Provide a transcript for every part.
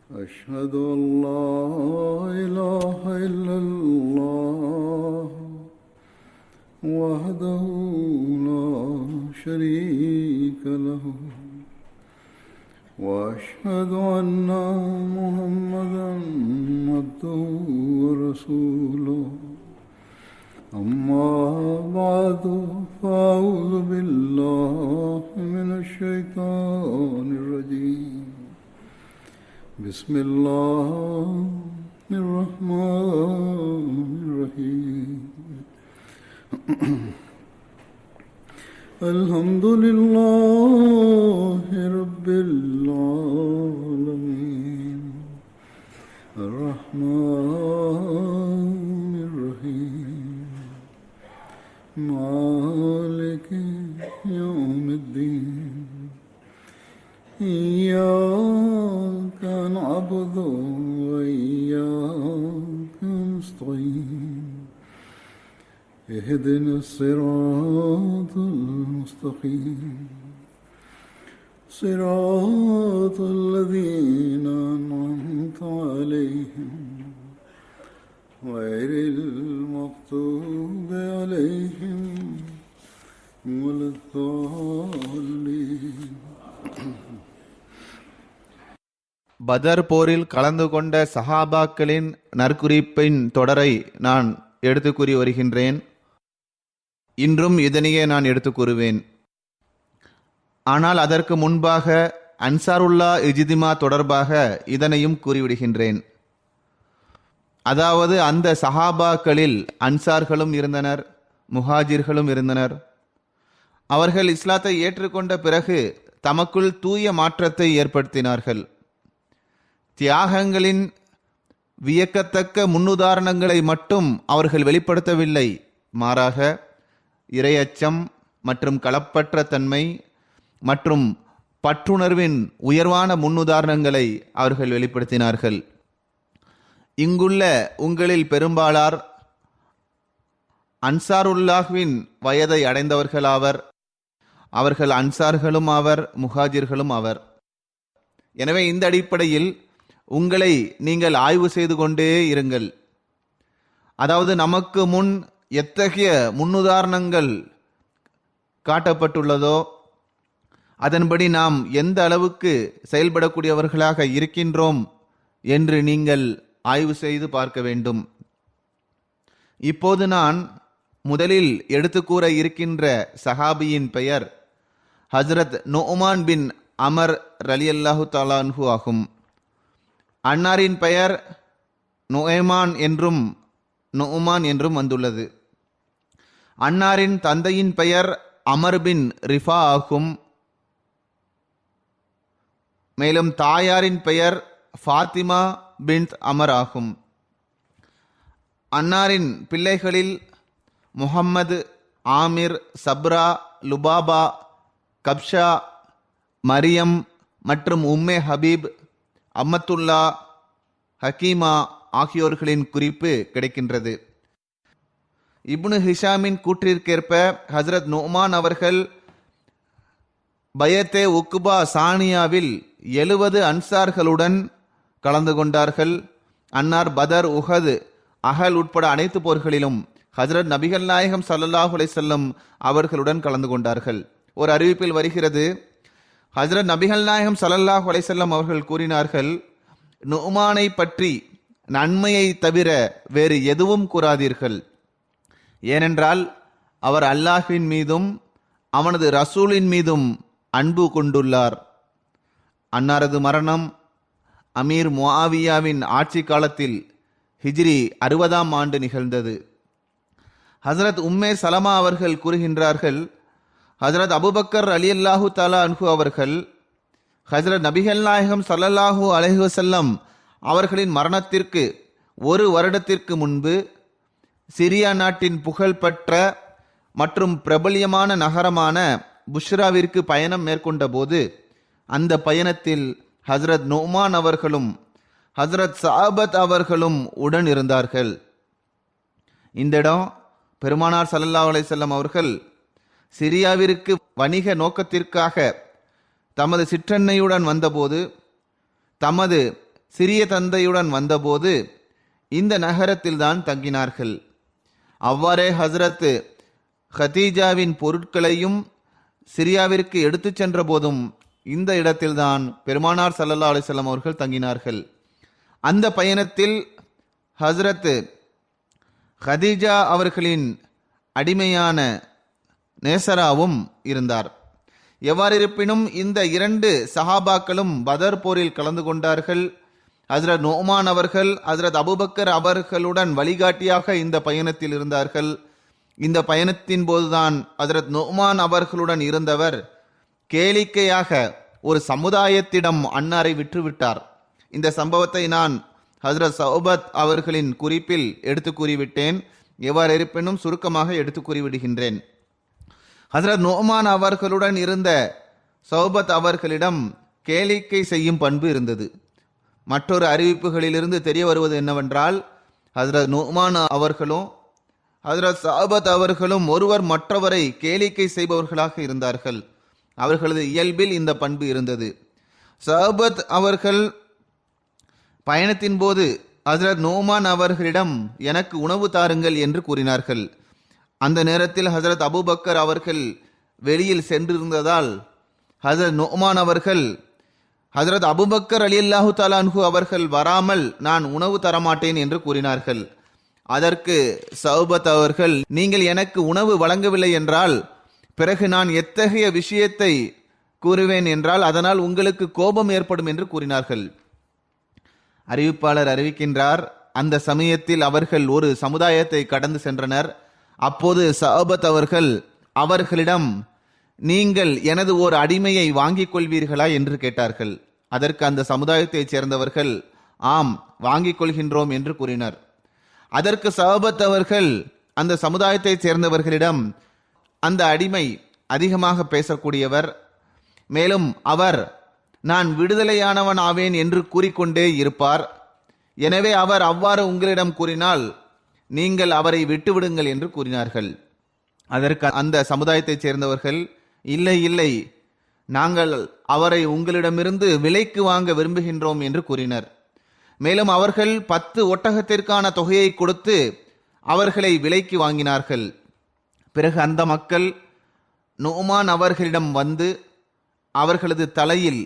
أشهد أن لا إله إلا الله وحده لا شريك له وأشهد أن محمدا عبده ورسوله أما بعد فأعوذ بالله من الشيطان الرجيم بسم الله الرحمن الرحيم الحمد لله رب العالمين الرحمن الرحيم مالك يوم الدين إياك نعبد وإياك نستعين اهدنا الصراط المستقيم صراط الذين أنعمت عليهم غير المغضوب عليهم ولا الضالين. பதர் போரில் கலந்து கொண்ட சஹாபாக்களின் நற்குறிப்பின் தொடரை நான் எடுத்து கூறி வருகின்றேன். இன்றும் இதனையே நான் எடுத்து கூறுவேன். ஆனால் அதற்கு முன்பாக அன்சாருல்லா இஜ்திமா தொடர்பாக இதனையும் கூறிவிடுகின்றேன். அதாவது அந்த சஹாபாக்களில் அன்சார்களும் இருந்தனர், முஹாஜிர்களும் இருந்தனர். அவர்கள் இஸ்லாத்தை ஏற்றுக்கொண்ட பிறகு தமக்குள் தூய மாற்றத்தை ஏற்படுத்தினார்கள். தியாகங்களின் வியக்கத்தக்க முன்னுதாரணங்களை மட்டும் அவர்கள் வெளிப்படுத்தவில்லை, மாறாக இறையச்சம் மற்றும் களப்பற்ற தன்மை மற்றும் பற்றுணர்வின் உயர்வான முன்னுதாரணங்களை அவர்கள் வெளிப்படுத்தினார்கள். இங்குள்ள உங்களில் பெரும்பாலார் அன்சாருல்லாஹ்வின் வயதை அடைந்தவர்களாவர். அவர்கள் அன்சார்களும் ஆவர், முஹாஜிர்களும் ஆவர். எனவே இந்த அடிப்படையில் உங்களை நீங்கள் ஆய்வு செய்து கொண்டே இருங்கள். அதாவது நமக்கு முன் எத்தகைய முன்னுதாரணங்கள் காட்டப்பட்டுள்ளதோ அதன்படி நாம் எந்த அளவுக்கு செயல்படக்கூடியவர்களாக இருக்கின்றோம் என்று நீங்கள் ஆய்வு செய்து பார்க்க வேண்டும். இப்போது நான் முதலில் எடுத்து கூற இருக்கின்ற சஹாபியின் பெயர் ஹஜ்ரத் நுஅமான் பின் அமர் ரலியல்லாஹு தஆலா அன்ஹு ஆகும். அன்னாரின் பெயர் நுஐமான் என்றும் நுஅமான் என்றும் வந்துள்ளது. அன்னாரின் தந்தையின் பெயர் அமர் பின் ரிஃபா ஆகும். மேலும் தாயாரின் பெயர் ஃபாத்திமா பின்த் அமர் ஆகும். அன்னாரின் பிள்ளைகளில் முஹம்மது, ஆமிர், சப்ரா, லுபாபா, கப்ஷா, மரியம் மற்றும் உம்மே ஹபீப், அம்மத்துல்லா, ஹக்கீமா ஆகியோர்களின் குறிப்பு கிடைக்கின்றது. இப்னு ஹிஷாமின் கூற்றிற்கேற்ப ஹஜ்ரத் நுஅமான் அவர்கள் பையத்தே உக்பா சானியாவில் 70 அன்சார்களுடன் கலந்து கொண்டார்கள். அன்னார் பதர், உஹது, அகல் உட்பட அனைத்து போர்களிலும் ஹஜ்ரத் நபிகள் நாயகம் ஸல்லல்லாஹு அலைஹி வஸல்லம் அவர்களுடன் கலந்து கொண்டார்கள். ஒரு அறிவிப்பில் வருகிறது, ஹஜ்ரத் நபிகள் நாயகம் ஸல்லல்லாஹு அலைஹி வஸல்லம் அவர்கள் கூறினார்கள், நுஅமானை பற்றி நன்மையை தவிர வேறு எதுவும் கூறாதீர்கள். ஏனென்றால் அவர் அல்லாஹ்வின் மீதும் அவனது ரசூலின் மீதும் அன்பு கொண்டுள்ளார். அன்னாரது மரணம் அமீர் முஆவியாவின் ஆட்சி காலத்தில் ஹிஜ்ரி 60ஆம் ஆண்டு நிகழ்ந்தது. ஹஜ்ரத் உம்மே சலமா அவர்கள் கூறுகின்றார்கள், ஹஜ்ரத் அபூபக்கர் ரலியல்லாஹு தஆலா அன்ஹு அவர்கள் ஹஜ்ரத் நபிகள் நாயகம் ஸல்லல்லாஹு அலைஹி வஸல்லம் அவர்களின் மரணத்திற்கு 1 வருடத்திற்கு முன்பு சிரியா நாட்டின் புகழ்பெற்ற மற்றும் பிரபல்யமான நகரமான புஷ்ராவிற்கு பயணம் மேற்கொண்ட போது அந்த பயணத்தில் ஹஜ்ரத் நுஅமான் அவர்களும் ஹஜ்ரத் சஅபத் அவர்களும் உடன் இருந்தார்கள். இந்த இடம் பெருமானார் ஸல்லல்லாஹு அலைஹி வஸல்லம் அவர்கள் சிரியாவிற்கு வணிக நோக்கத்திற்காக தமது சிற்றன்னையுடன் வந்தபோது தமது சிறிய தந்தையுடன் வந்தபோது இந்த நகரத்தில்தான் தங்கினார்கள். அவ்வாறே ஹசரத் ஹதீஜாவின் பொருட்களையும் சிரியாவிற்கு எடுத்துச் சென்ற போதும் இந்த இடத்தில்தான் பெருமானார் ஸல்லல்லாஹு அலைஹி வஸல்லம் அவர்கள் தங்கினார்கள். அந்த பயணத்தில் ஹசரத் ஹதீஜா அவர்களின் அடிமையான நேசராவும் இருந்தார். எவ்வாறிருப்பினும் இந்த இரண்டு சஹாபாக்களும் பதர் போரில் கலந்து கொண்டார்கள். ஹஜ்ரத் நுஅமான் அவர்கள் ஹஜ்ரத் அபூபக்கர் அவர்களுடன் வழிகாட்டியாக இந்த பயணத்தில் இருந்தார்கள். இந்த பயணத்தின் போதுதான் ஹஜ்ரத் நுஅமான் அவர்களுடன் இருந்தவர் கேளிக்கையாக ஒரு சமுதாயத்திடம் அன்னாரை விற்றுவிட்டார். இந்த சம்பவத்தை நான் ஹஜ்ரத் சௌபத் அவர்களின் குறிப்பில் எடுத்து கூறிவிட்டேன். எவ்வாறு இருப்பினும் சுருக்கமாக எடுத்து கூறிவிடுகின்றேன். ஹஜ்ரத் நுஅமான் அவர்களுடன் இருந்த சௌபத் அவர்களிடம் கேளிக்கை செய்யும் பண்பு இருந்தது. மற்றொரு அறிவிப்புகளிலிருந்து தெரிய வருவது என்னவென்றால், ஹஜ்ரத் நுஅமான் அவர்களும் ஹஜ்ரத் சௌபத் அவர்களும் ஒருவர் மற்றவரை கேளிக்கை செய்பவர்களாக இருந்தார்கள். அவர்களது இயல்பில் இந்த பண்பு இருந்தது. சௌபத் அவர்கள் பயணத்தின் போது ஹஜ்ரத் நுஅமான் அவர்களிடம் எனக்கு உணவு தாருங்கள் என்று கூறினார்கள். அந்த நேரத்தில் ஹஜ்ரத் அபூபக்கர் அவர்கள் வெளியில் சென்றிருந்ததால் ஹஜ்ரத் நுஅமான் அவர்கள் ஹஜ்ரத் அபூபக்கர் ரலியல்லாஹு தஆலா அன்ஹு அவர்கள் வராமல் நான் உணவு தரமாட்டேன் என்று கூறினார்கள். அதற்கு சௌபத் அவர்கள், நீங்கள் எனக்கு உணவு வழங்கவில்லை என்றால் பிறகு நான் எத்தகைய விஷயத்தை கூறுவேன் என்றால் அதனால் உங்களுக்கு கோபம் ஏற்படும் என்று கூறினார்கள். அறிவிப்பாளர் அறிவிக்கின்றார், அந்த சமயத்தில் அவர்கள் ஒரு சமுதாயத்தை கடந்து சென்றனர். அப்போது சௌபத் அவர்கள் அவர்களிடம், நீங்கள் எனது ஒரு அடிமையை வாங்கிக் கொள்வீர்களா என்று கேட்டார்கள். அதற்கு அந்த சமுதாயத்தைச் சேர்ந்தவர்கள் ஆம் வாங்கிக் கொள்கின்றோம் என்று கூறினர். அதற்கு சௌபத் அவர்கள் அந்த சமுதாயத்தைச் சேர்ந்தவர்களிடம், அந்த அடிமை அதிகமாக பேசக்கூடியவர், மேலும் அவர் நான் விடுதலையானவன் ஆவேன் என்று கூறிக்கொண்டே இருப்பார். எனவே அவர் அவ்வாறு உங்களிடம் கூறினால் நீங்கள் அவரை விட்டுவிடுங்கள் என்று கூறினார்கள். அதற்கு அந்த சமுதாயத்தைச் சேர்ந்தவர்கள், இல்லை இல்லை, நாங்கள் அவரை உங்களிடமிருந்து விலைக்கு வாங்க விரும்புகின்றோம் என்று கூறினர். மேலும் அவர்கள் 10 ஒட்டகத்திற்கான தொகையை கொடுத்து அவர்களை விலைக்கு வாங்கினார்கள். பிறகு அந்த மக்கள் நுஅமான் அவர்களிடம் வந்து அவர்களது தலையில்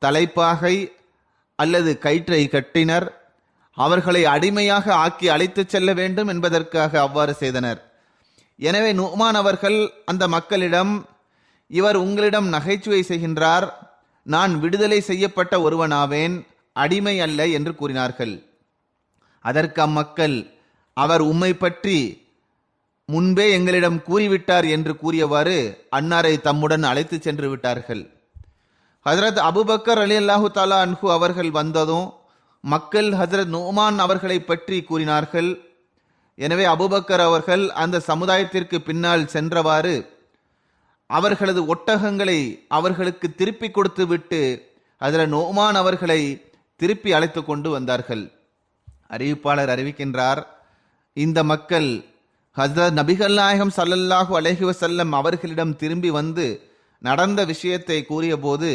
தலைப்பாகை அல்லது கயிற்றை கட்டினர். அவர்களை அடிமையாக ஆக்கி அழைத்துச் செல்ல வேண்டும் என்பதற்காக அவ்வாறு செய்தனர். எனவே நுஅமான் அவர்கள் அந்த மக்களிடம், இவர் உங்களிடம் நகைச்சுவை செய்கின்றார், நான் விடுதலை செய்யப்பட்ட ஒருவனாவேன், அடிமை அல்ல என்று கூறினார்கள். அதற்கு அம்மக்கள், அவர் உம்மை பற்றி முன்பே எங்களிடம் கூறிவிட்டார் என்று கூறியவாறு அன்னாரை தம்முடன் அழைத்து சென்று விட்டார்கள். ஹஜ்ரத் அபூபக்கர் ரலியல்லாஹு தஆலா அன்ஹு அவர்கள் வந்ததும் மக்கள் ஹஜ்ரத் நுஅமான் அவர்களை பற்றி கூறினார்கள். எனவே அபூபக்கர் அவர்கள் அந்த சமுதாயத்திற்கு பின்னால் சென்றவாறு அவர்களது ஒட்டகங்களை அவர்களுக்கு திருப்பி கொடுத்து விட்டு ஹஜ்ரத் நுஅமான் அவர்களை திருப்பி அழைத்து கொண்டு வந்தார்கள். அறிவிப்பாளர் அறிவிக்கின்றார், இந்த மக்கள் ஹஜ்ரத் நபிகள் நாயகம் ஸல்லல்லாஹு அலைஹி வஸல்லம் அவர்களிடம் திரும்பி வந்து நடந்த விஷயத்தை கூறிய போது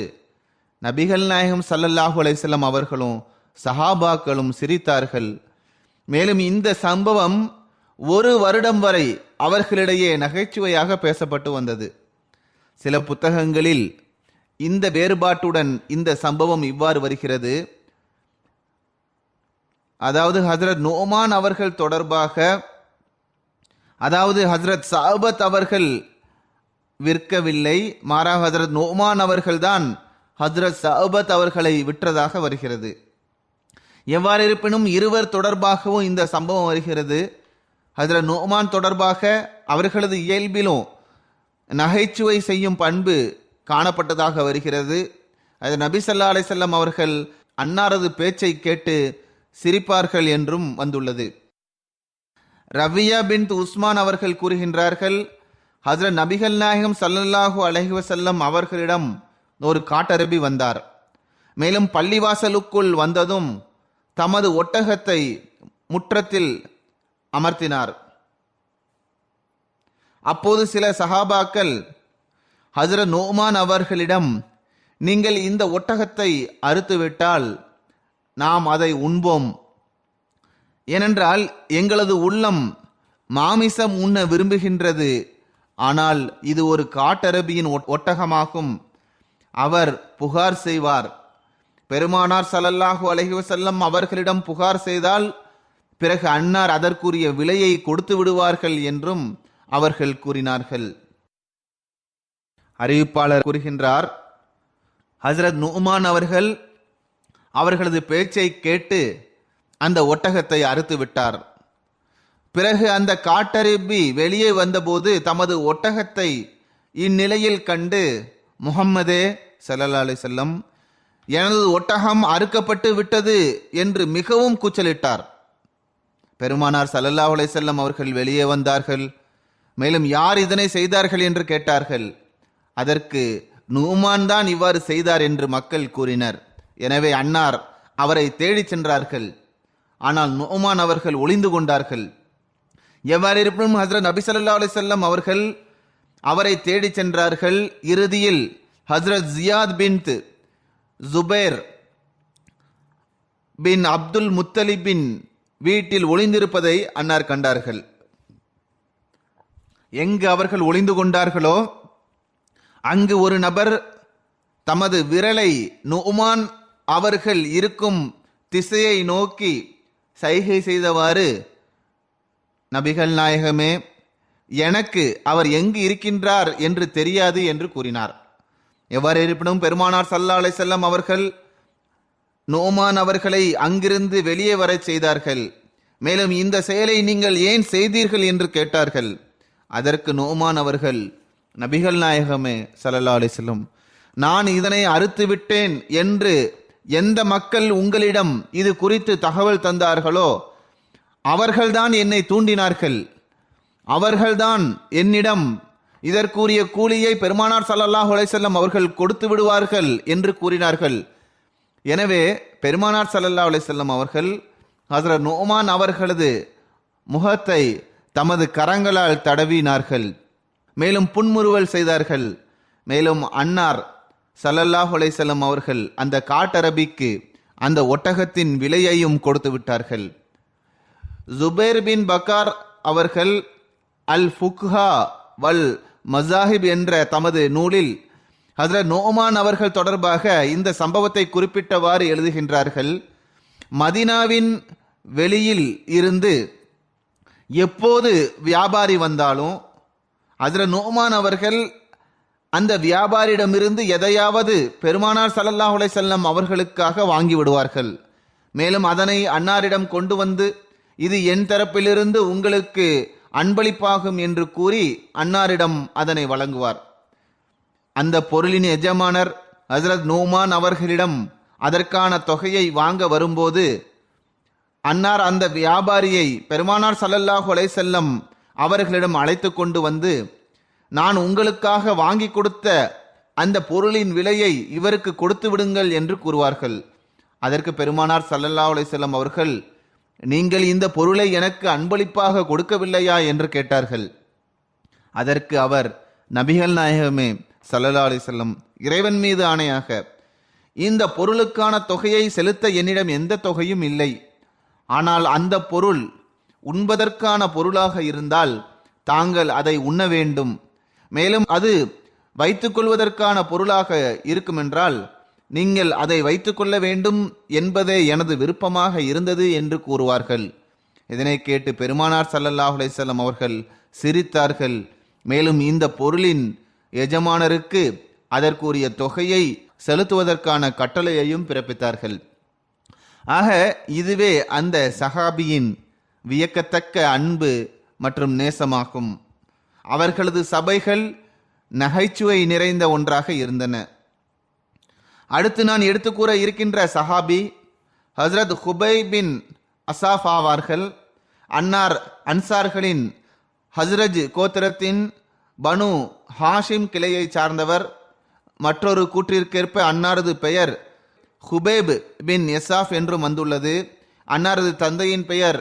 நபிகள் நாயகம் ஸல்லல்லாஹு அலைஹி வஸல்லம் அவர்களும் சஹாபாக்களும் சிரித்தார்கள். மேலும் இந்த சம்பவம் 1 வருடம் வரை அவர்களிடையே நகைச்சுவையாக பேசப்பட்டு வந்தது. சில புத்தகங்களில் இந்த வேறுபாட்டுடன் இந்த சம்பவம் இவ்வாறு வருகிறது. அதாவது ஹஜ்ரத் நுஅமான் அவர்கள் தொடர்பாக, அதாவது ஹஜ்ரத் சௌபத் அவர்கள் விற்கவில்லை, மாறாக ஹஜ்ரத் நுஅமான் அவர்கள்தான் ஹஜ்ரத் சௌபத் அவர்களை விற்றதாக வருகிறது. எவ்வாறு இருப்பினும் இருவர் தொடர்பாகவும் இந்த சம்பவம் வருகிறது. ஹஜ்ரத் நுஅமான் தொடர்பாக அவர்களது இயல்பிலும் நகைச்சுவை செய்யும் பண்பு காணப்பட்டதாக வருகிறது. அது நபி ஸல்லல்லாஹு அலைஹி வஸல்லம் அவர்கள் அன்னாரது பேச்சை கேட்டு சிரிப்பார்கள் என்றும் வந்துள்ளது. ரபியா பின்த் உஸ்மான் அவர்கள் கூறுகின்றார்கள், ஹஜ்ரத் நபிகள் நாயகம் ஸல்லல்லாஹு அலைஹி வஸல்லம் அவர்களிடம் ஒரு காட்டரபி வந்தார். மேலும் பள்ளிவாசலுக்குள் வந்ததும் தமது ஒட்டகத்தை முற்றத்தில் அமர்த்தினார். அப்போது சில சஹாபாக்கள் ஹஜ்ரத் நுஅமான் அவர்களிடம், நீங்கள் இந்த ஒட்டகத்தை அறுத்துவிட்டால் நாம் அதை உண்போம். ஏனென்றால் எங்களது உள்ளம் மாமிசம் உண்ண விரும்புகின்றது. ஆனால் இது ஒரு காட்டரபியின் ஒட்டகமாகும். அவர் புகார் செய்வார். பெருமானார் ஸல்லல்லாஹு அலைஹி வஸல்லம் அவர்களிடம் புகார் செய்தால் பிறகு அன்னார் அதற்குரிய விலையை கொடுத்து விடுவார்கள் என்றும் அவர்கள் கூறினார்கள். அறிவிப்பாளர் கூறுகின்றார், ஹஜ்ரத் நுஅமான் அவர்கள் அவர்களது பேச்சை கேட்டு அந்த ஒட்டகத்தை அறுத்து விட்டார். பிறகு அந்த காட்டரபி வெளியே வந்தபோது தமது ஒட்டகத்தை இந்நிலையில் கண்டு, முஹம்மதே ஸல்லல்லாஹு அலைஹி வஸல்லம், எனது ஒட்டகம் அறுக்கப்பட்டு விட்டது என்று மிகவும் கூச்சலிட்டார். பெருமானார் ஸல்லல்லாஹு அலைஹி வஸல்லம் அவர்கள் வெளியே வந்தார்கள். மேலும் யார் இதனை செய்தார்கள் என்று கேட்டார்கள். அதற்கு நுஅமான் தான் இவ்வாறு செய்தார் என்று மக்கள் கூறினர். எனவே அன்னார் அவரை தேடிச் சென்றார்கள். ஆனால் நுஅமான் அவர்கள் ஒளிந்து கொண்டார்கள். எவ்வாறு இருப்பினும் ஹஜ்ரத் நபி ஸல்லல்லாஹு அலைஹி வஸல்லம் அவர்கள் அவரை தேடிச் சென்றார்கள். இறுதியில் ஹஜ்ரத் ஜியாத் பின்த் ஜுபைர் பின் அப்துல் முத்தலிபின் வீட்டில் ஒளிந்திருப்பதை அன்னார் கண்டார்கள். எங்கு அவர்கள் ஒளிந்து கொண்டார்களோ அங்கு ஒரு நபர் தமது விரலை நுஅமான் அவர்கள் இருக்கும் திசையை நோக்கி சைகை செய்தவாறு, நபிகள் நாயகமே, எனக்கு அவர் எங்கு இருக்கின்றார் என்று தெரியாது என்று கூறினார். எவ்வாறு இருப்பினும் பெருமானார் ஸல்லல்லாஹு அலைஹி வஸல்லம் அவர்கள் நுஅமான் அவர்களை அங்கிருந்து வெளியே வரச் செய்தார்கள். மேலும் இந்த செயலை நீங்கள் ஏன் செய்தீர்கள் என்று கேட்டார்கள். அதற்கு நுஅமான் அவர்கள், நபிகள் நாயகமே ஸல்லல்லாஹு அலைஹி வஸல்லம், நான் இதனை அறுத்து விட்டேன் என்று எந்த மக்கள் உங்களிடம் இது குறித்து தகவல் தந்தார்களோ அவர்கள்தான் என்னை தூண்டினார்கள். அவர்கள்தான் என்னிடம் இதற்குரிய கூலியை பெருமானார் ஸல்லல்லாஹு அலைஹி வஸல்லம் அவர்கள் கொடுத்து விடுவார்கள் என்று கூறினார்கள். எனவே பெருமானார் ஸல்லல்லாஹு அலைஹி வஸல்லம் அவர்கள் ஹஜ்ரத் நுஅமான் அவர்களது முகத்தை தமது கரங்களால் தடவினார்கள். மேலும் புன்முறுவல் செய்தார்கள். மேலும் அன்னார் ஸல்லல்லாஹு அலைஹி வஸல்லம் அவர்கள் அந்த காட்டரபிக்கு அந்த ஒட்டகத்தின் விலையையும் கொடுத்து விட்டார்கள். ஜுபைர் பின் பக்கார் அவர்கள் அல் ஃபுக்ஹா வல் மஸாஹிப் என்ற தமது நூலில் ஹஜ்ரத் நுஅமான் அவர்கள் தொடர்பாக இந்த சம்பவத்தை குறிப்பிட்டவாறு எழுதுகின்றார்கள். மதீனாவின் வெளியில் இருந்து எப்போது வியாபாரி வந்தாலும் ஹஜ்ரத் நுஅமான் அவர்கள் அந்த வியாபாரியிடமிருந்து எதையாவது பெருமானார் ஸல்லல்லாஹு அலைஹி வஸல்லம் அவர்களுக்காக வாங்கி விடுவார்கள். மேலும் அதனை அன்னாரிடம் கொண்டு வந்து, இது என் தரப்பிலிருந்து உங்களுக்கு அன்பளிப்பாகும் என்று கூறி அன்னாரிடம் அதனை வழங்குவார். அந்த பொருளின் எஜமானர் ஹஜ்ரத் நுஅமான் அவர்களிடம் அதற்கான தொகையை வாங்க வரும்போது அன்னார் அந்த வியாபாரியை பெருமானார் ஸல்லல்லாஹு அலைஹி வஸல்லம் அவர்களிடம் அழைத்து கொண்டு வந்து, நான் உங்களுக்காக வாங்கி கொடுத்த அந்த பொருளின் விலையை இவருக்கு கொடுத்து விடுங்கள் என்று கூறுவார்கள். அதற்கு பெருமானார் ஸல்லல்லாஹு அலைஹி வஸல்லம் அவர்கள், நீங்கள் இந்த பொருளை எனக்கு அன்பளிப்பாக கொடுக்கவில்லையா என்று கேட்டார்கள். அதற்கு அவர், நபிகள் நாயகமே ஸல்லல்லாஹு அலைஹி வஸல்லம், இறைவன் மீது ஆணையாக இந்த பொருளுக்கான தொகையை செலுத்த என்னிடம் எந்த தொகையும் இல்லை. ஆனால் அந்த பொருள் உண்பதற்கான பொருளாக இருந்தால் தாங்கள் அதை உண்ண வேண்டும். மேலும் அது வைத்துக் கொள்வதற்கான பொருளாக இருக்குமென்றால் நீங்கள் அதை வைத்துக் கொள்ள வேண்டும் என்பதே எனது விருப்பமாக இருந்தது என்று கூறுவார்கள். இதனை கேட்டு பெருமானார் ஸல்லல்லாஹு அலைஹி வஸல்லம் அவர்கள் சிரித்தார்கள். மேலும் இந்த பொருளின் எஜமானருக்கு அதற்குரிய தொகையை செலுத்துவதற்கான கட்டளையையும் பிறப்பித்தார்கள். ஆக இதுவே அந்த சஹாபியின் வியக்கத்தக்க அன்பு மற்றும் நேசமாகும். அவர்களது சபைகள் நகைச்சுவை நிறைந்த ஒன்றாக இருந்தன. அடுத்து நான் எடுத்துக்கூற இருக்கின்ற சஹாபி ஹஜ்ரத் ஹுபை பின் அசாஃப் ஆவார்கள். அன்னார் அன்சார்களின் ஹஸ்ரஜ் கோத்திரத்தின் பனு ஹாஷிம் கிளையை சார்ந்தவர். மற்றொரு கூற்றிற்கேற்ப அன்னாரது பெயர் ஹுபைப் பின் எசாஃப் என்றும் வந்துள்ளது. அன்னாரது தந்தையின் பெயர்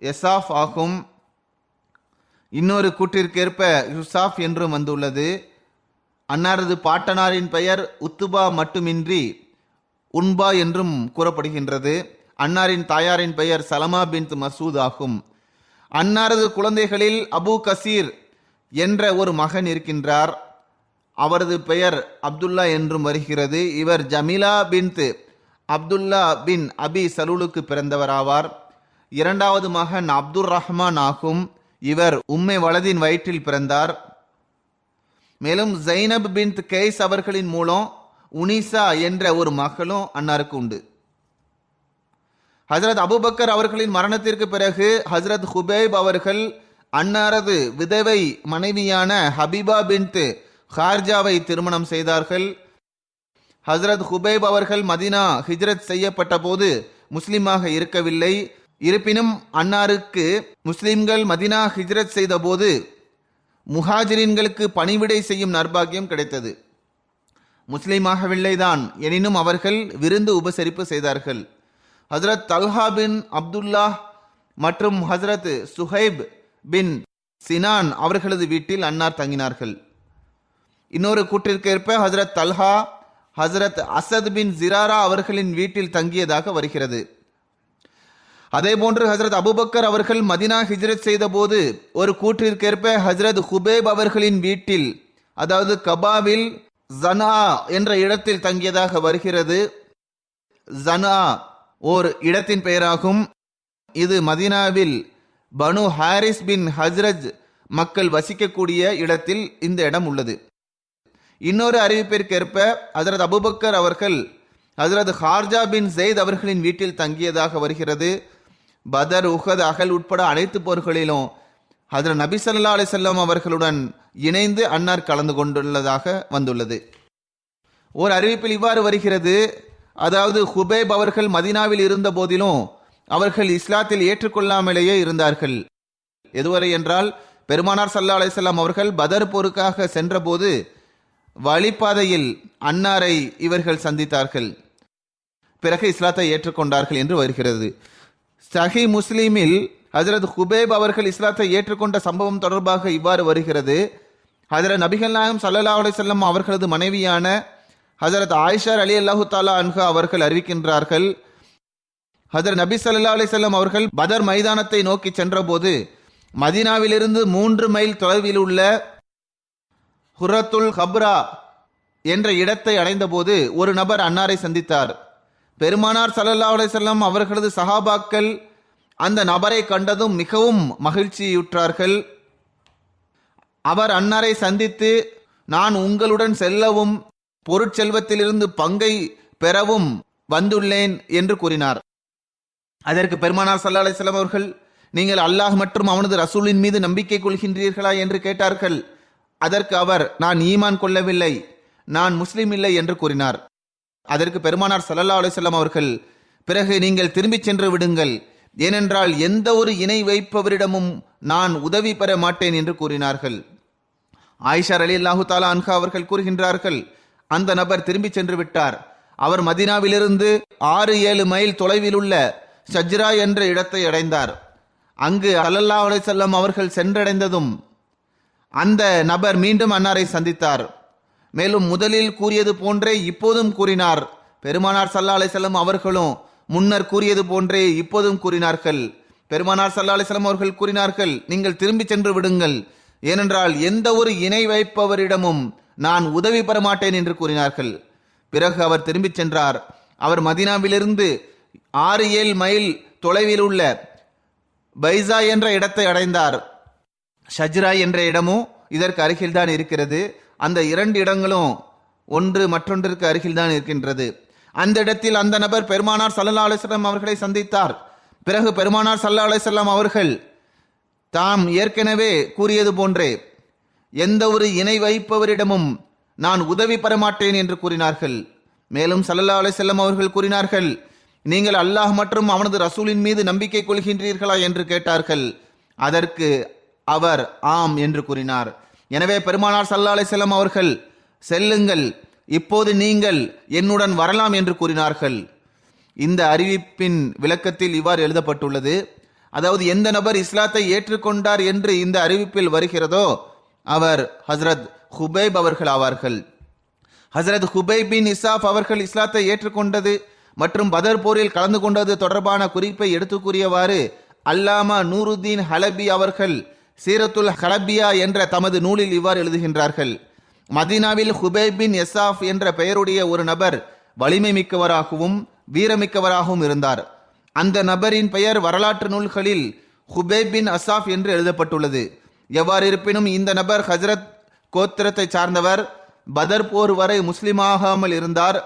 எசாஃப் ஆகும். இன்னொரு கூற்றிற்கேற்ப யுசாஃப் என்றும் வந்துள்ளது. அன்னாரது பாட்டனாரின் பெயர் உத்துபா மட்டுமின்றி உன்பா என்றும் கூறப்படுகின்றது. அன்னாரின் தாயாரின் பெயர் சலமா பின் மசூத் ஆகும். அன்னாரது குழந்தைகளில் அபு கசீர் என்ற ஒரு மகன் இருக்கின்றார். அவரது பெயர் அப்துல்லா என்றும் வருகிறது. இவர் ஜமீலா பின் அப்துல்லா பின் அபி சலூலுக்கு பிறந்தவராவார். இரண்டாவது மகன் அப்துர் ரஹ்மான் ஆகும். இவர் உம்மை வலதின் வயிற்றில் பிறந்தார். மேலும் ஜைனப் பின் கைஸ் அவர்களின் மூலம் உனிசா என்ற ஒரு மகளும் அன்னாருக்கு உண்டு. ஹஜரத் அபுபக்கர் அவர்களின் மரணத்திற்கு பிறகு ஹஜரத் ஹுபைப் அவர்கள் அன்னாரது விதவை மனைவியான ஹபீபா பின் ஹார்ஜாவை திருமணம் செய்தார்கள். ஹஜரத் ஹுபைப் அவர்கள் மதீனா ஹிஜ்ரத் செய்யப்பட்ட போது முஸ்லிமாக இருக்கவில்லை. இருப்பினும் அன்னாருக்கு முஸ்லிம்கள் மதீனா ஹிஜ்ரத் செய்த போது முஹாஜிரின்களுக்கு பணிவிடை செய்யும் நற்பாகியம் கிடைத்தது. முஸ்லிமாகவில்லைதான், எனினும் அவர்கள் விருந்து உபசரிப்பு செய்தார்கள். ஹஜரத் தல்ஹா பின் அப்துல்லா மற்றும் ஹஜரத் சுஹைப் பின் சினான் அவர்களது வீட்டில் அன்னார் தங்கினார்கள். இன்னொரு கூற்றிற்கேற்ப ஹஜரத் தல்ஹா ஹஜரத் அசத் பின் ஜிராரா அவர்களின் வீட்டில் தங்கியதாக வருகிறது. அதேபோன்று ஹஜரத் அபுபக்கர் அவர்கள் மதீனா ஹிஜ்ரத் செய்த போது ஒரு கூற்றிற்கேற்ப ஹஜரத் ஹுபைப் அவர்களின் வீட்டில், அதாவது கபாவில் ஜனா என்ற இடத்தில் தங்கியதாக வருகிறது. ஜனா ஓர் இடத்தின் பெயராகும். இது மதீனாவில் பனு ஹாரிஸ் பின் ஹஜ்ரஜ் மக்கள் வசிக்கக்கூடிய இடத்தில் இந்த இடம் உள்ளது. இன்னொரு அறிவிப்பிற்கேற்ப ஹஜரத் அபுபக்கர் அவர்கள் ஹஜரத் ஹார்ஜா பின் ஜெயித் அவர்களின் வீட்டில் தங்கியதாக வருகிறது. பதர், உஹத், அகல் உட்பட அனைத்து போர்களிலும் ஹஜரத் நபி ஸல்லல்லாஹு அலைஹி வஸல்லம் அவர்களுடன் இணைந்து அன்னார் கலந்து கொண்டுள்ளதாக வந்துள்ளது. ஓர் அறிவிப்பில் இவ்வாறு வருகிறது, அதாவது ஹுபைப் அவர்கள் மதீனாவில் இருந்த போதிலும் அவர்கள் இஸ்லாத்தில் ஏற்றுக்கொள்ளாமலேயே இருந்தார்கள். எதுவரை என்றால், பெருமானார் ஸல்லல்லாஹு அலைஹி வஸல்லம் அவர்கள் பதர் போருக்காக சென்ற போது வழிப்பாதையில் அன்னாரை இவர்கள் சந்தித்தார்கள். பிறகு இஸ்லாத்தை ஏற்றுக்கொண்டார்கள் என்று வருகிறது. சஹி முஸ்லிமில் ஹஜரத் ஹுபைப் அவர்கள் இஸ்லாத்தை ஏற்றுக்கொண்ட சம்பவம் தொடர்பாக இவ்வாறு வருகிறது. ஹஜரத் நபிகள் நாயகம் ஸல்லல்லாஹு அலைஹி வஸல்லம் அவர்களது மனைவியான ஹஜரத் ஆயிஷா ரலியல்லாஹு தஆலா அன்ஹா அவர்கள் அறிவிக்கின்றார்கள், ஹஜரத் நபி ஸல்லல்லாஹு அலைஹி வஸல்லம் அவர்கள் பதர் மைதானத்தை நோக்கி சென்றபோது மதீனாவிலிருந்து 3 மைல் தொலைவில் உள்ள ஹுரத்துல் ஹப்ரா என்ற இடத்தை அடைந்த போது ஒரு நபர் அன்னாரை சந்தித்தார். பெருமானார் ஸல்லல்லாஹு அலைஹி வஸல்லம் அவர்களது சஹாபாக்கள் அந்த நபரை கண்டதும் மிகவும் மகிழ்ச்சியுற்றார்கள். அவர் அன்னாரை சந்தித்து, நான் உங்களுடன் செல்லவும் பொருட்செல்வத்திலிருந்து பங்கை பெறவும் வந்துள்ளேன் என்று கூறினார். அதற்கு பெருமானார் ஸல்லல்லாஹு அலைஹி வஸல்லம் அவர்கள், நீங்கள் அல்லாஹ் மற்றும் அவனது ரசூலின் மீது நம்பிக்கை கொள்கின்றீர்களா என்று கேட்டார்கள். அதற்கு அவர், நான் ஈமான் கொள்ளவில்லை, நான் முஸ்லிம் இல்லை என்று கூறினார். அதற்கு பெருமானார் ஸல்லல்லாஹு அலைஹி வஸல்லம் அவர்கள், பிறகு நீங்கள் திரும்பிச் சென்று விடுங்கள், ஏனென்றால் எந்த ஒரு இணை வைப்பவரிடமும் நான் உதவி பெற மாட்டேன் என்று கூறினார்கள். ஆயிஷா ரலியல்லாஹு தஆலா அன்ஹா அவர்கள் கூறுகின்றார்கள், அந்த நபர் திரும்பி சென்று விட்டார். அவர் மதீனாவிலிருந்து 6-7 மைல் தொலைவில் உள்ள ஷஜ்ரா என்ற இடத்தை அடைந்தார். அங்கு ஸல்லல்லாஹு அலைஹி வஸல்லம் அவர்கள் சென்றடைந்ததும் அந்த நபர் மீண்டும் அன்னாரை சந்தித்தார். மேலும் முதலில் கூறியது போன்றே இப்போதும் கூறினார். பெருமானார் ஸல்லல்லாஹு அலைஹி வஸல்லம் அவர்களும் முன்னர் கூறியது போன்றே இப்போதும் கூறினார்கள். பெருமானார் ஸல்லல்லாஹு அலைஹி வஸல்லம் அவர்கள் கூறினார்கள், நீங்கள் திரும்பி சென்று விடுங்கள், ஏனென்றால் எந்த ஒரு இணை வைப்பவரிடமும் நான் உதவி பெற மாட்டேன் என்று கூறினார்கள். பிறகு அவர் திரும்பிச் சென்றார். அவர் மதீனாவிலிருந்து 6-7 மைல் தொலைவில் உள்ள பைசா என்ற இடத்தை அடைந்தார். ஷஜ்ரா என்ற இடமும் இதற்கு அருகில்தான் இருக்கிறது. அந்த 2 இடங்களும் ஒன்று மற்றொன்றிற்கு அருகில்தான் இருக்கின்றது. அந்த இடத்தில் அந்த நபர் பெருமானார் ஸல்லல்லாஹு அலைஹி வஸல்லம் அவர்களை சந்தித்தார். பிறகு பெருமானார் ஸல்லல்லாஹு அலைஹி வஸல்லம் அவர்கள் தாம் ஏற்கனவே கூறியது போன்றே எந்த ஒரு இணை வைப்பவரிடமும் நான் உதவி பெற மாட்டேன் என்று கூறினார்கள். மேலும் ஸல்லல்லாஹு அலைஹி வஸல்லம் அவர்கள் கூறினார்கள், நீங்கள் அல்லாஹ் மற்றும் அவனது ரசூலின் மீது நம்பிக்கை கொள்கின்றீர்களா என்று கேட்டார்கள். அதற்கு அவர் ஆம் என்று கூறினார். எனவே பெருமானார் ஸல்லல்லாஹு அலைஹி வஸல்லம் அவர்கள், செல்லுங்கள், இப்போது நீங்கள் என்னுடன் வரலாம் என்று கூறினார்கள். இந்த அறிவிப்பின் விளக்கத்தில் இவ்வாறு எழுதப்பட்டுள்ளது, அதாவது எந்த நபர் இஸ்லாத்தை ஏற்றுக்கொண்டார் என்று இந்த அறிவிப்பில் வருகிறதோ அவர் ஹஜ்ரத் ஹுபைப் அவர்கள் ஆவார்கள். ஹசரத் ஹுபை பின் இசாப் அவர்கள் இஸ்லாத்தை ஏற்றுக்கொண்டது மற்றும் பதர் போரில் கலந்து கொண்டது தொடர்பான குறிப்பை எடுத்து கூறியவாறு அல்லாமா நூருத்தீன் ஹலபி அவர்கள் சீரத்துல் ஹலபியா என்ற தமது நூலில் இவ்வாறு எழுதுகின்றார்கள். மதீனாவில் ஹுபை பின் இசாப் என்ற பெயருடைய ஒரு நபர் வலிமை மிக்கவராகவும் வீரமிக்கவராகவும் இருந்தார். அந்த நபரின் பெயர் வரலாற்று நூல்களில் ஹுபை பின் அசாப் என்று எழுதப்பட்டுள்ளது. எவ்வாறு இருப்பினும் இந்த நபர் ஹஜ்ரத் கோத்திரத்தை சார்ந்தவர். பதர் போர் வரை முஸ்லிமாகாமல் இருந்தார்.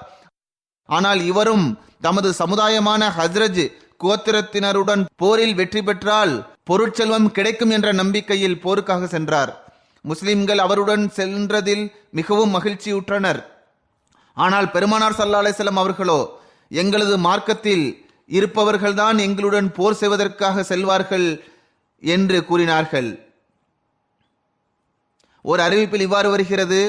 ஆனால் இவரும் தமது சமுதாயமான ஹஸ்ரஜ் கோத்திரத்தினருடன் போரில் வெற்றி பெற்றால் பொருட்செல்வம் கிடைக்கும் என்ற நம்பிக்கையில் போருக்காக சென்றார். முஸ்லிம்கள் அவருடன் சென்றதில் மிகவும் மகிழ்ச்சியுற்றனர். ஆனால் பெருமானார் ஸல்லல்லாஹு அலைஹி வஸல்லம் அவர்களோ, எங்களது மார்க்கத்தில் இருப்பவர்கள்தான் எங்களுடன் போர் செய்வதற்காக செல்வார்கள் என்று கூறினார்கள். ஒரு அறிவிப்பில் இவ்வாறு வருகிறது,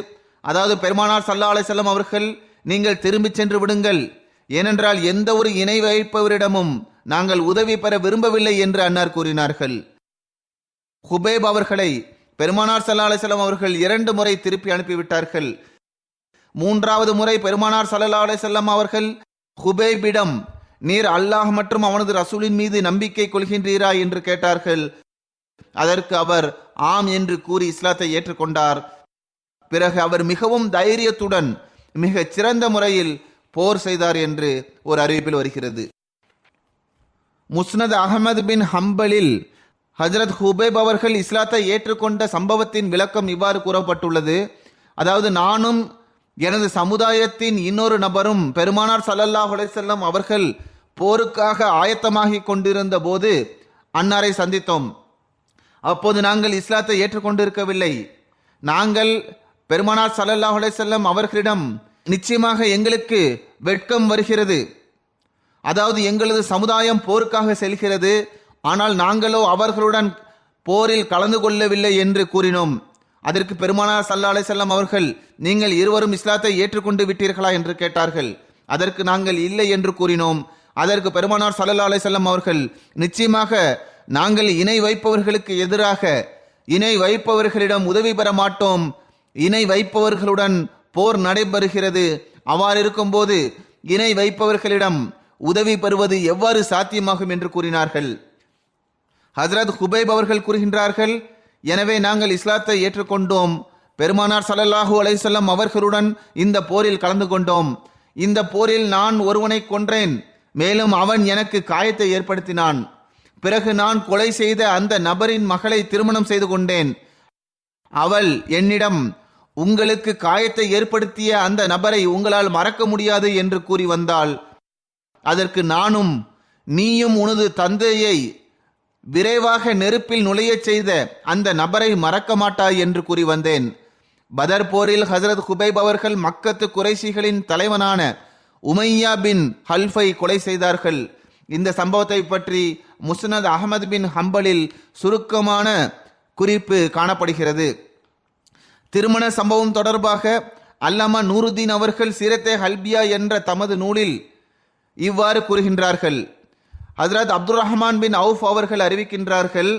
அதாவது பெருமானார் ஸல்லல்லாஹு அலைஹி வஸல்லம் அவர்கள், நீங்கள் திரும்பி சென்று விடுங்கள், ஏனென்றால் எந்த ஒரு இணை வைப்பவரிடமும் நாங்கள் உதவி பெற விரும்பவில்லை என்று அன்னார் கூறினார்கள். ஹுபைப் அவர்களை பெருமானார் ஸல்லல்லாஹு அலைஹி வஸல்லம் அவர்கள் 2 முறை திருப்பி அனுப்பிவிட்டார்கள். 3வது முறை பெருமானார் ஸல்லல்லாஹு அலைஹி வஸல்லம் அவர்கள் ஹுபைபிடம், நீர் அல்லாஹ் மற்றும் அவனது ரசூலின் மீது நம்பிக்கை கொள்கின்றீரா என்று கேட்டார்கள். அதற்கு அவர் ஆம் என்று கூறி இஸ்லாத்தை ஏற்றுக்கொண்டார். பிறகு அவர் மிகவும் தைரியத்துடன் மிக சிறந்த முறையில் போர் செய்தார் என்று ஒரு அறிவிப்பில் வருகிறது. முஸ்னத் அஹமது பின் ஹம்பலில் ஹஜ்ரத் ஹுபைப் அவர்கள் இஸ்லாத்தை ஏற்றுக்கொண்ட சம்பவத்தின் விளக்கம் இவ்வாறு கூறப்பட்டுள்ளது. அதாவது, நானும் எனது சமுதாயத்தின் இன்னொரு நபரும் பெருமானார் ஸல்லல்லாஹு அலைஹி வஸல்லம் அவர்கள் போருக்காக ஆயத்தமாகி கொண்டிருந்த போது அன்னாரை சந்தித்தோம். அப்போது நாங்கள் இஸ்லாத்தை ஏற்றுக்கொண்டிருக்கவில்லை. நாங்கள் பெருமானார் ஸல்லல்லாஹு அலைஹி வஸல்லம் அவர்களிடம், நிச்சயமாக எங்களுக்கு வெட்கம் வருகிறது, அதாவது எங்களது சமுதாயம் போருக்காக செல்கிறது, ஆனால் நாங்களோ அவர்களுடன் போரில் கலந்து கொள்ளவில்லை என்று கூறினோம். அதற்கு பெருமானார் ஸல்லல்லாஹு அலைஹி வஸல்லம் அவர்கள், நீங்கள் இருவரும் இஸ்லாத்தை ஏற்றுக்கொண்டு விட்டீர்களா என்று கேட்டார்கள். அதற்கு நாங்கள் இல்லை என்று கூறினோம். அதற்கு பெருமானார் ஸல்லல்லாஹு அலைஹி வஸல்லம் அவர்கள், நிச்சயமாக நாங்கள் இணை வைப்பவர்களுக்கு எதிராக இணை வைப்பவர்களிடம் உதவி பெற மாட்டோம். இணை வைப்பவர்களுடன் போர் நடைபெறுகிறது. அவ்வாறு இருக்கும்போது இணை வைப்பவர்களிடம் உதவி பெறுவது எவ்வாறு சாத்தியமாகும் என்று கூறினார்கள். ஹஜ்ரத் ஹுபைப் அவர்கள் கூறுகின்றார்கள், எனவே நாங்கள் இஸ்லாத்தை ஏற்றுக்கொண்டோம். பெருமானார் ஸல்லல்லாஹு அலைஹி வஸல்லம் அவர்களுடன் இந்த போரில் கலந்து கொண்டோம். இந்த போரில் நான் ஒருவனை கொன்றேன், மேலும் அவன் எனக்கு காயத்தை ஏற்படுத்தினான். பிறகு நான் கொலை செய்த அந்த நபரின் மகளை திருமணம் செய்து கொண்டேன். அவள் என்னிடம், உங்களுக்கு காயத்தை ஏற்படுத்திய அந்த நபரை உங்களால் மறக்க முடியாது என்று கூறி வந்தாள். அதற்கு நானும், நீயும் உனது தந்தையை விரைவாக நெருப்பில் நுழையச் செய்த அந்த நபரை மறக்க மாட்டாய் என்று கூறி வந்தேன். பதர் போரில் ஹஜ்ரத் ஹுபைப் அவர்கள் மக்கத்து குறைஷிகளின் தலைவனான உமையா பின் ஹல்ஃபை கொலை செய்தார்கள். இந்த சம்பவத்தை பற்றி முஸ்னத் அஹமது பின் ஹம்பலில் சுருக்கமான குறிப்பு காணப்படுகிறது. திருமண சம்பவம் தொடர்பாக அல்லாமா நூருத்தீன் அவர்கள் சீரத்தே ஹல்பியா என்ற தமது நூலில் இவ்வாறு கூறுகின்றார்கள். ஹஜ்ரத் அப்துல் ரஹ்மான் பின் அவுஃப் அவர்கள் அறிவிக்கின்றார்கள்,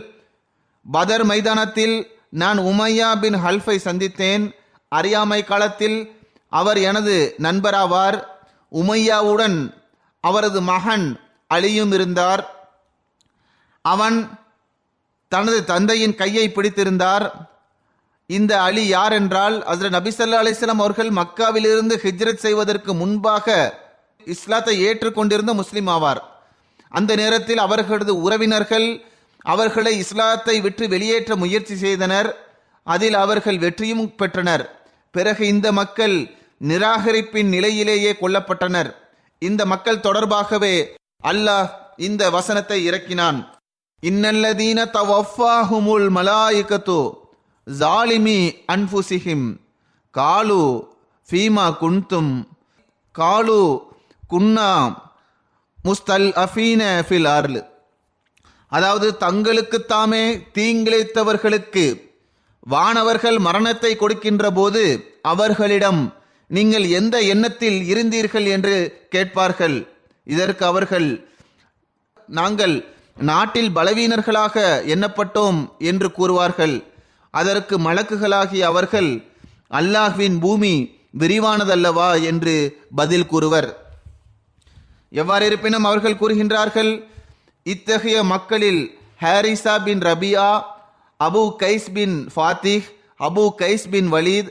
பதர் மைதானத்தில் நான் உமையா பின் ஹல்ஃபை சந்தித்தேன். அறியாமை காலத்தில் அவர் எனது நண்பராவார். உமையாவுடன் அவரது மகன் அலியும் இருந்தார். அவன் தனது தந்தையின் கையை பிடித்திருந்தார். இந்த அலி யார் என்றால், ஹஜ்ரத் நபி ஸல்லல்லாஹு அலைஹி வஸல்லம் அவர்கள் மக்காவிலிருந்து ஹிஜ்ரத் செய்வதற்கு முன்பாக இஸ்லாத்தை ஏற்றுக்கொண்டிருந்த முஸ்லிம் ஆவார். அந்த நேரத்தில் அவர்களது உறவினர்கள் அவர்களை இஸ்லாத்தை விட்டு வெளியேற்ற முயற்சி செய்தனர். அதில் அவர்கள் வெற்றியும் பெற்றனர். பிறகு இந்த மக்கள் நிராகரிப்பின் நிலையிலேயே கொல்லப்பட்டனர். இந்த மக்கள் தொடர்பாகவே அல்லாஹ் இந்த வசனத்தை இறக்கினான். இன்னல்லதீன தவஃபாஹுமுல் மலாயிகத்து ஜாலிமி அன்ஃபுசிஹிம் காலு ஃபீமா குன்தும் காலு குன்னா முஸ்தல் அஃபீன ஃபில் அர்ல். அதாவது, தங்களுக்குத்தாமே தீங்கிழைத்தவர்களுக்கு வானவர்கள் மரணத்தை கொடுக்கின்ற போது அவர்களிடம், நீங்கள் எந்த எண்ணத்தில் இருந்தீர்கள் என்று கேட்பார்கள். இதற்கு அவர்கள், நாங்கள் நாட்டில் பலவீனர்களாக எண்ணப்பட்டோம் என்று கூறுவார்கள். அதற்கு மலக்குகளாகிய அவர்கள், அல்லாஹ்வின் பூமி விரிவானதல்லவா என்று பதில் கூறுவர். எவ்வாறு இருப்பினும் அவர்கள் கூறுகின்றார்கள், இத்தகைய மக்களில் Harisa bin Rabia, Abu Qais bin Fatih, Abu Qais bin Walid,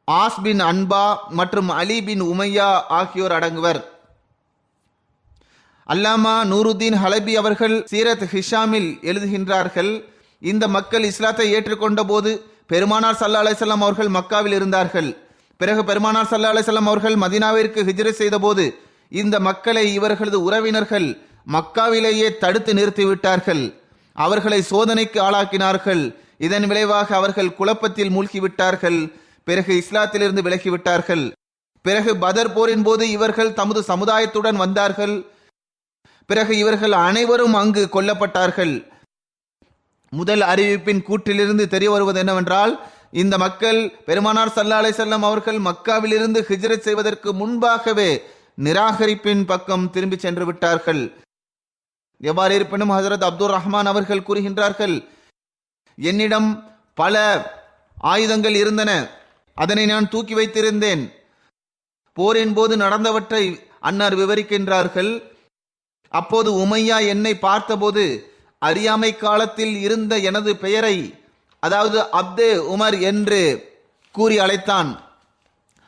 As bin Anba மற்றும் அலி பின் உமையா ஆகியோர் அடங்குவர். அல்லாமா நூருத்தீன் ஹலபி அவர்கள் சீரத் ஹிஷாமில் எழுதுகின்றார்கள், இந்த மக்கள் இஸ்லாத்தை ஏற்றுக்கொண்ட போது பெருமானார் ஸல்லல்லாஹு அலைஹி வஸல்லம் அவர்கள் மக்காவில் இருந்தார்கள். பிறகு பெருமானார் ஸல்லல்லாஹு அலைஹி வஸல்லம் அவர்கள் மதீனாவிற்கு ஹிஜ்ரத் செய்த போது இந்த மக்களை இவர்களது உறவினர்கள் மக்காவிலேயே தடுத்து நிறுத்திவிட்டார்கள். அவர்களை சோதனைக்கு ஆளாக்கினார்கள். இதன் விளைவாக அவர்கள் குழப்பத்தில் மூழ்கிவிட்டார்கள். பிறகு இஸ்லாத்திலிருந்து விலகிவிட்டார்கள். பிறகு பதர் போரின் போது இவர்கள் தமது சமுதாயத்துடன் வந்தார்கள். பிறகு இவர்கள் அனைவரும் அங்கு கொல்லப்பட்டார்கள். முதல் அறிவிப்பின் கூற்றிலிருந்து தெரிய வருவது என்னவென்றால், இந்த மக்கள் பெருமானார் ஸல்லல்லாஹு அலைஹி வஸல்லம் அவர்கள் மக்காவிலிருந்து ஹிஜ்ரத் செய்வதற்கு முன்பாகவே நிராகரிப்பின் பக்கம் திரும்பி சென்று விட்டார்கள். எவ்வாறு இருப்பினும் ஹஜரத் அப்துல் ரஹ்மான் அவர்கள் கூறுகின்றார்கள், என்னிடம் பல ஆயுதங்கள் இருந்தன, அதனை நான் தூக்கி வைத்திருந்தேன். போரின் போது நடந்தவற்றை அன்னார் விவரிக்கின்றார்கள். அப்போது உமையா என்னை பார்த்தபோது அறியாமை காலத்தில் இருந்த எனது பெயரை, அதாவது அப்தே உமர் என்று கூறி அழைத்தான்.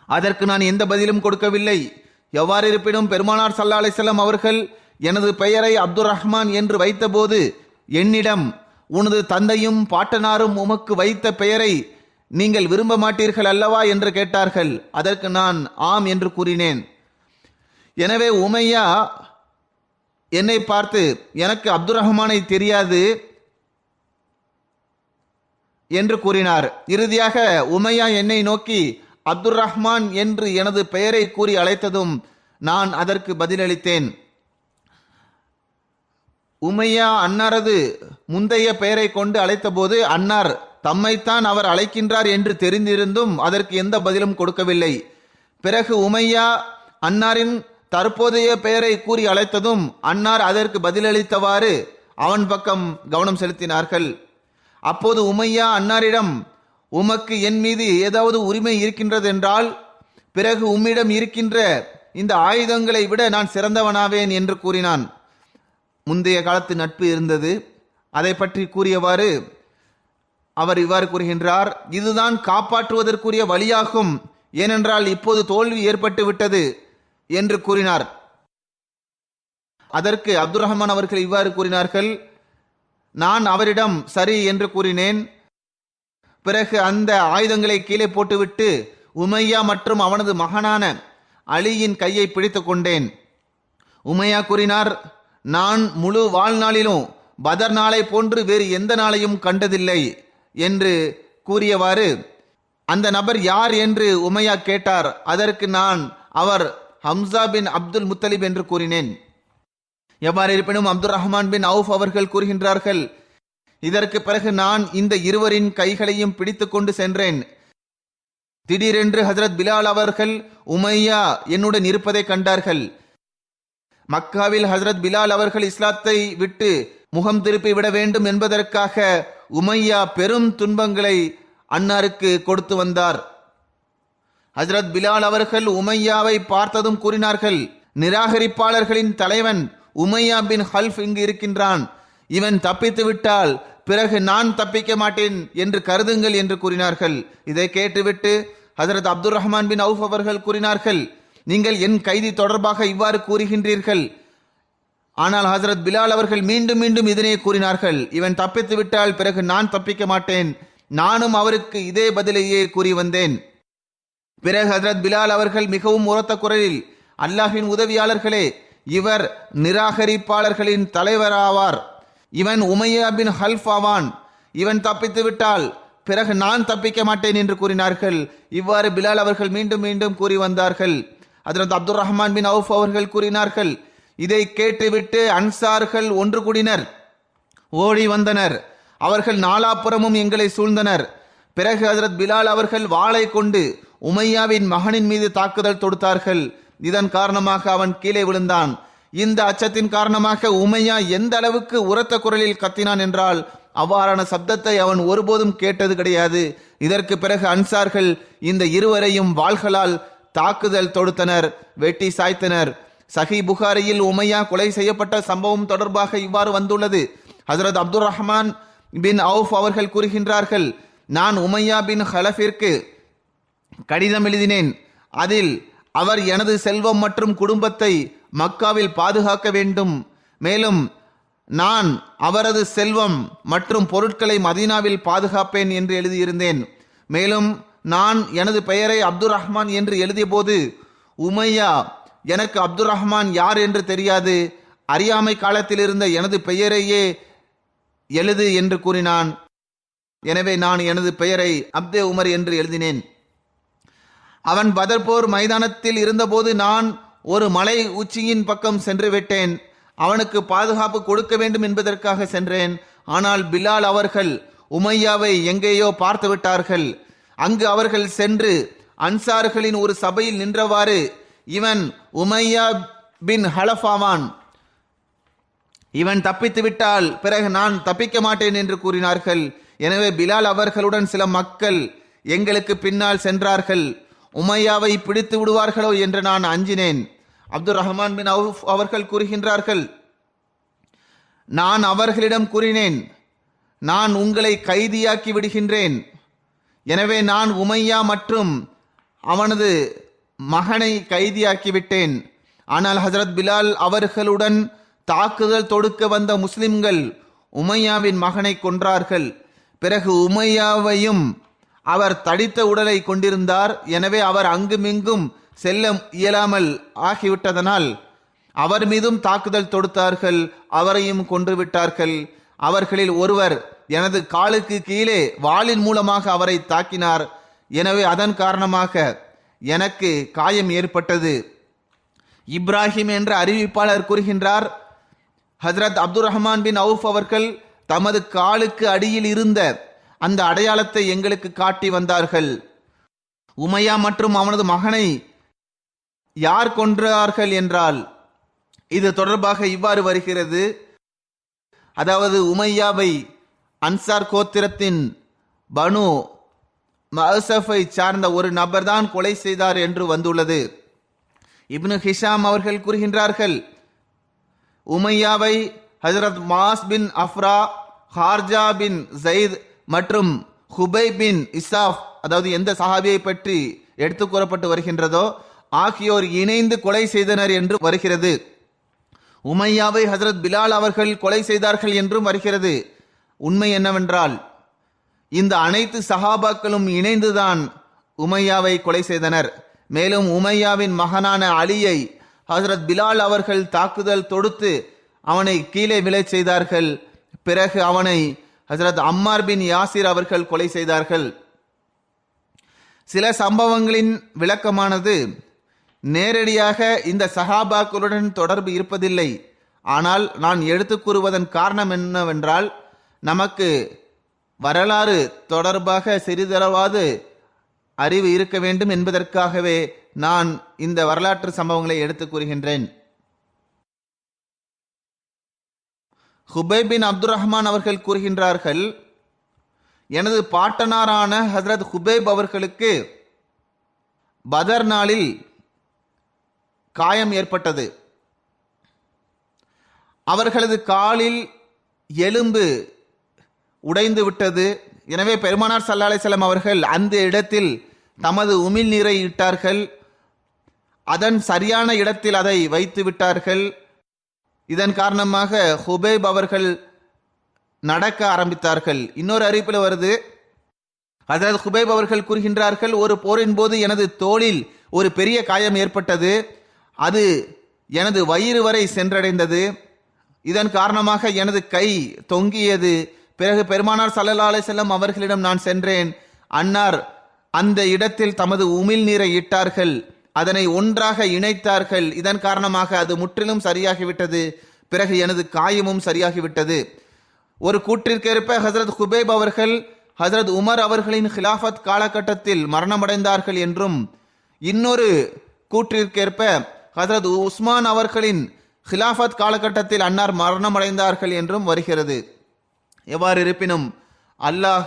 அதற்கு நான் எந்த பதிலும் கொடுக்கவில்லை. எவ்வாறு இருப்பினும் பெருமானார் ஸல்லல்லாஹு அலைஹி வஸல்லம் அவர்கள் எனது பெயரை அப்துல் ரஹ்மான் என்று வைத்தபோது என்னிடம், உனது தந்தையும் பாட்டனாரும் உமக்கு வைத்த பெயரை நீங்கள் விரும்ப மாட்டீர்கள் அல்லவா என்று கேட்டார்கள். அதற்கு நான் ஆம் என்று கூறினேன். எனவே உமையா என்னை பார்த்து, எனக்கு அப்துல் ரஹ்மானை தெரியாது என்று கூறினார். இறுதியாக உமையா என்னை நோக்கி அப்துல் ரஹ்மான் என்று எனது பெயரை கூறி அழைத்ததும் நான் அதற்கு பதிலளித்தேன். உமையா அன்னாரது முந்தைய பெயரை கொண்டு அழைத்த போது அன்னார் தம்மைத்தான் அவர் அழைக்கின்றார் என்று தெரிந்திருந்தும் அதற்கு எந்த பதிலும் கொடுக்கவில்லை. பிறகு உமையா அன்னாரின் தற்போதைய பெயரை கூறி அழைத்ததும் அன்னார் அதற்கு பதிலளித்தவாறு அவன் பக்கம் கவனம் செலுத்தினார்கள். அப்போது உமையா அன்னாரிடம், உமக்கு என் மீது ஏதாவது உரிமை இருக்கின்றது என்றால் பிறகு உம்மிடம் இருக்கின்ற இந்த ஆயுதங்களை விட நான் சிறந்தவனாவேன் என்று கூறினான். முந்தைய காலத்து நட்பு இருந்தது. அதை பற்றி கூறியவாறு அவர் இவ்வாறு கூறுகின்றார், இதுதான் காப்பாற்றுவதற்குரிய வழியாகும், ஏனென்றால் இப்போது தோல்வி ஏற்பட்டு விட்டது என்று கூறினார். அதற்கு அப்துல் ரஹ்மான் அவர்கள் இவ்வாறு கூறினார்கள், நான் அவரிடம் சரி என்று கூறினேன். பிறகு அந்த ஆயுதங்களை கீழே போட்டுவிட்டு உமையா மற்றும் அவனது மகனான அலியின் கையை பிடித்து கொண்டேன். உமையா கூறினார், நான் முழு வாழ்நாளிலும் பதர் நாளை போன்று வேறு எந்த நாளையும் கண்டதில்லை என்று கூறியவாறு அந்த நபர் யார் என்று உமையா கேட்டார். அதற்கு நான் அவர் ஹம்சா பின் அப்துல் முத்தலிப் என்று கூறினேன். எவ்வாறு இருப்பினும் அப்துல் ரஹ்மான் பின் அவுஃப் அவர்கள் கூறுகின்றார்கள், இதற்கு பிறகு நான் இந்த இருவரின் கைகளையும் பிடித்து கொண்டு சென்றேன். திடீரென்று ஹஜரத் பிலால் அவர்கள் உமையா என்னுடன் இருப்பதை கண்டார்கள். மக்காவில் ஹஜரத் பிலால் அவர்கள் இஸ்லாத்தை விட்டு முகம் திருப்பி விட வேண்டும் என்பதற்காக உமையா பெரும் துன்பங்களை அன்னாருக்கு கொடுத்து வந்தார். ஹஜரத் பிலால் அவர்கள் உமையாவை பார்த்ததும் கூறினார்கள், நிராகரிப்பாளர்களின் தலைவன் உமையா பின் ஹல்ஃப் இங்கு இருக்கின்றான். இவன் தப்பித்து விட்டால் பிறகு நான் தப்பிக்க மாட்டேன் என்று கருதுங்கள் என்று கூறினார்கள். இதை கேட்டுவிட்டு ஹஜரத் அப்துல் ரஹ்மான் பின் அவுஃப் அவர்கள் கூறினார்கள், நீங்கள் என் கைதி தொடர்பாக இவ்வாறு கூறுகின்றீர்கள். ஆனால் ஹஜரத் பிலால் அவர்கள் மீண்டும் மீண்டும் இதனை கூறினார்கள், இவன் தப்பித்து விட்டால் பிறகு நான் தப்பிக்க மாட்டேன். நானும் அவருக்கு இதே பதிலையே கூறி வந்தேன். பிறகு ஹஜரத் பிலால் அவர்கள் மிகவும் உரத்த குரலில், அல்லாஹ்வின் உதவியாளர்களே, இவர் நிராகரிப்பாளர்களின் தலைவராவார். இவன் உமையா பின் ஹல்ஃப் ஆவான். இவன் தப்பித்து விட்டால் பிறகு நான் தப்பிக்க மாட்டேன் என்று கூறினார்கள். இவ்வாறு பிலால் அவர்கள் மீண்டும் மீண்டும் கூறி வந்தார்கள். ஹஜரத் அப்துல் ரஹ்மான் பின் அவுஃப் அவர்கள் கூறினார்கள், இதை கேட்டுவிட்டு அன்சார்கள் ஒன்று கூடினர், ஓடி வந்தனர். அவர்கள் நாலாப்புறமும் எங்களை சூழ்ந்தனர். பிறகு ஹஜரத் பிலால் அவர்கள் வாளை கொண்டு உமையாவின் மகனின் மீது தாக்குதல் தொடுத்தார்கள். இதன் காரணமாக அவன் கீழே விழுந்தான். இந்த அச்சத்தின் காரணமாக உமையா எந்த அளவுக்கு உரத்த குரலில் கத்தினான் என்றால், அவ்வாறான சப்தத்தை அவன் ஒருபோதும் கேட்டது கிடையாது. இதற்கு பிறகு அன்சார்கள் இந்த இருவரையும் வாள்களால் தாக்குதல் தொடுத்தனர், வெட்டி சாய்த்தனர். சஹி புகாரியில் உமையா கொலை செய்யப்பட்ட சம்பவம் தொடர்பாக இவ்வாறு வந்துள்ளது. ஹஜரத் அப்துல் ரஹ்மான் பின் அவுஃப் அவர்கள் கூறுகின்றார்கள், நான் உமையா பின் ஹலஃபிற்கு கடிதம் எழுதினேன். அதில் அவர் எனது செல்வம் மற்றும் குடும்பத்தை மக்காவில் பாதுகாக்க வேண்டும், மேலும் நான் அவரது செல்வம் மற்றும் பொருட்களை மதீனாவில் பாதுகாப்பேன் என்று எழுதியிருந்தேன். மேலும் நான் எனது பெயரை அப்துல் ரஹ்மான் என்று எழுதிய போது உமையா எனக்கு அப்துல் ரஹ்மான் யார் என்று தெரியாது, அறியாமை காலத்தில் இருந்த எனது பெயரையே எழுது என்று கூறினான். எனவே நான் எனது பெயரை அப்தே உமர் என்று எழுதினேன். அவன் பதர் போர் மைதானத்தில் இருந்தபோது நான் ஒரு மலை உச்சியின் பக்கம் சென்று விட்டேன். அவனுக்கு பாதுகாப்பு கொடுக்க வேண்டும் என்பதற்காக சென்றேன். ஆனால் பிலால் அவர்கள் உமையாவை எங்கேயோ பார்த்து விட்டார்கள். அங்கு அவர்கள் சென்று அன்சார்களின் ஒரு சபையில் நின்றவாறு, இவன் உமையா பின் ஹலஃபாவான், இவன் தப்பித்து விட்டால் பிறகு நான் தப்பிக்க மாட்டேன் என்று கூறினார்கள். எனவே பிலால் அவர்களுடன் சில மக்கள் எங்களுக்கு பின்னால் சென்றார்கள். உமையாவை பிடித்து விடுவார்களோ என்று நான் அஞ்சினேன். அப்துல் ரஹ்மான் பின் அவுஃப் அவர்கள் கூறுகின்றார்கள், நான் அவர்களிடம் கூறினேன், நான் உங்களை கைதியாக்கி விடுகின்றேன். எனவே நான் உமையா மற்றும் அவனது மகனை கைதியாக்கிவிட்டேன். ஆனால் ஹஜரத் பிலால் அவர்களுடன் தாக்குதல் தொடுக்க வந்த முஸ்லிம்கள் உமையாவின் மகனை கொன்றார்கள். பிறகு உமையாவையும் அவர் தடித்த உடலை கொண்டிருந்தார். எனவே அவர் அங்குமிங்கும் செல்ல இயலாமல் ஆகிவிட்டதனால் அவர் மீதும் தாக்குதல் தொடுத்தார்கள், அவரையும் கொன்று விட்டார்கள். அவர்களில் ஒருவர் எனது காலுக்கு கீழே வாளின் மூலமாக அவரை தாக்கினார். எனவே அதன் காரணமாக எனக்கு காயம் ஏற்பட்டது. இப்ராஹிம் என்ற அறிவிப்பாளர் கூறுகின்றார், ஹஜ்ரத் அப்துல் ரஹ்மான் பின் அவுஃப் அவர்கள் தமது காலுக்கு அடியில் இருந்த அந்த அடையாளத்தை எங்களுக்கு காட்டி வந்தார்கள். உமையா மற்றும் அவனது மகனை யார் கொன்றார்கள் என்றால் இது தொடர்பாக இவ்வாறு வருகிறது. அதாவது உமையாவை அன்சார் கோத்திரத்தின் பனு மஅசஃபை சார்ந்த ஒரு நபர் தான் கொலை செய்தார் என்று வந்துள்ளது. இப்னு ஹிஷாம் அவர்கள் கூறுகின்றார்கள், உமையாவை ஹஜரத் மாஸ் பின் அஃப்ரா, ஹார்ஜா பின் ஜயித் மற்றும் ஹுபை பின் இசாஃப், அதாவது எந்த சஹாபியை பற்றி எடுத்து கூறப்பட்டு வருகின்றதோ ஆகியோர் இணைந்து கொலை செய்தனர் என்று வருகிறது. உமையாவை ஹஜரத் பிலால் அவர்கள் கொலை செய்தார்கள் என்றும் வருகிறது. உண்மை என்னவென்றால் இந்த அனைத்து சஹாபாக்களும் இணைந்துதான் உமையாவை கொலை செய்தனர். மேலும் உமையாவின் மகனான அலியை ஹஜரத் பிலால் அவர்கள் தாக்குதல் தொடுத்து அவனை கீழே விழச் செய்தார்கள். பிறகு அவனை ஹஜரத் அம்மார் பின் யாசிர் அவர்கள் கொலை செய்தார்கள். சில சம்பவங்களின் விளக்கமானது நேரடியாக இந்த சஹாபாக்களுடன் தொடர்பு இருப்பதில்லை. ஆனால் நான் எடுத்து கூறுவதன் காரணம் என்னவென்றால், நமக்கு வரலாறு தொடர்பாக சிறிதளவாது அறிவு இருக்க வேண்டும் என்பதற்காகவே நான் இந்த வரலாற்று சம்பவங்களை எடுத்து கூறுகின்றேன். ஹுபை பின் அப்துல் ரஹ்மான் அவர்கள் கூறுகின்றார்கள், எனது பாட்டனாரான ஹஜரத் ஹுபைப் அவர்களுக்கு பதர் நாளில் காயம் ஏற்பட்டது. அவர்களது காலில் எலும்பு உடைந்து விட்டது. எனவே பெருமானார் ஸல்லல்லாஹு அலைஹி வஸல்லம் அவர்கள் அந்த இடத்தில் தமது உமிழ் நீரை இட்டார்கள். அதன் சரியான இடத்தில் அதை வைத்து விட்டார்கள். இதன் காரணமாக ஹுபைப் அவர்கள் நடக்க ஆரம்பித்தார்கள். இன்னொரு அறிவிப்பில் வருது, ஹஜரத் ஹுபைப் அவர்கள் கூறுகின்றார்கள், ஒரு போரின் போது எனது தோளில் ஒரு பெரிய காயம் ஏற்பட்டது. அது எனது வயிறு வரை சென்றடைந்தது. இதன் காரணமாக எனது கை தொங்கியது. பிறகு பெருமானார் ஸல்லல்லாஹு அலைஹி வஸல்லம் அவர்களிடம் நான் சென்றேன். அன்னார் அந்த இடத்தில் தமது உமிழ் நீரை இட்டார்கள், அதனை ஒன்றாக இணைத்தார்கள். இதன் காரணமாக அது முற்றிலும் சரியாகிவிட்டது. பிறகு எனது காயமும் சரியாகிவிட்டது. ஒரு கூற்றிற்கேற்ப ஹஜரத் ஹுபைப் அவர்கள் ஹஜரத் உமர் அவர்களின் ஹிலாஃபத் காலகட்டத்தில் மரணமடைந்தார்கள் என்றும், இன்னொரு கூற்றிற்கேற்ப ஹஜரத் உஸ்மான் அவர்களின் ஹிலாஃபத் காலகட்டத்தில் அன்னார் மரணமடைந்தார்கள் என்றும் வருகிறது. எவ்வாறு இருப்பினும் அல்லாஹ்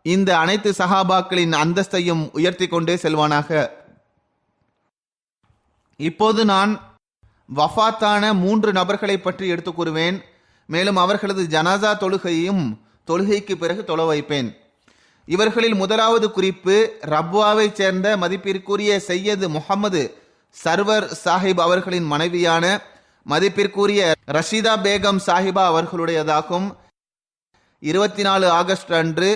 இந்த அனைத்து சஹாபாக்களின் அந்தஸ்தையும் உயர்த்தி கொண்டே செல்வானாக. இப்போது நான் வஃபாத்தான 3 நபர்களை பற்றி எடுத்து கூறுவேன். மேலும் அவர்களது ஜனாசா தொழுகையையும் தொழுகைக்கு பிறகு தொழ வைப்பேன். இவர்களில் முதலாவது குறிப்பு ரப்வாவை சேர்ந்த மதிப்பிற்குரிய சையது முகமது சர்வர் சாஹிப் அவர்களின் மனைவியான மதிப்பிற்குரிய ரஷீதா பேகம் சாஹிபா அவர்களுடையதாகும். 24 ஆகஸ்ட் அன்று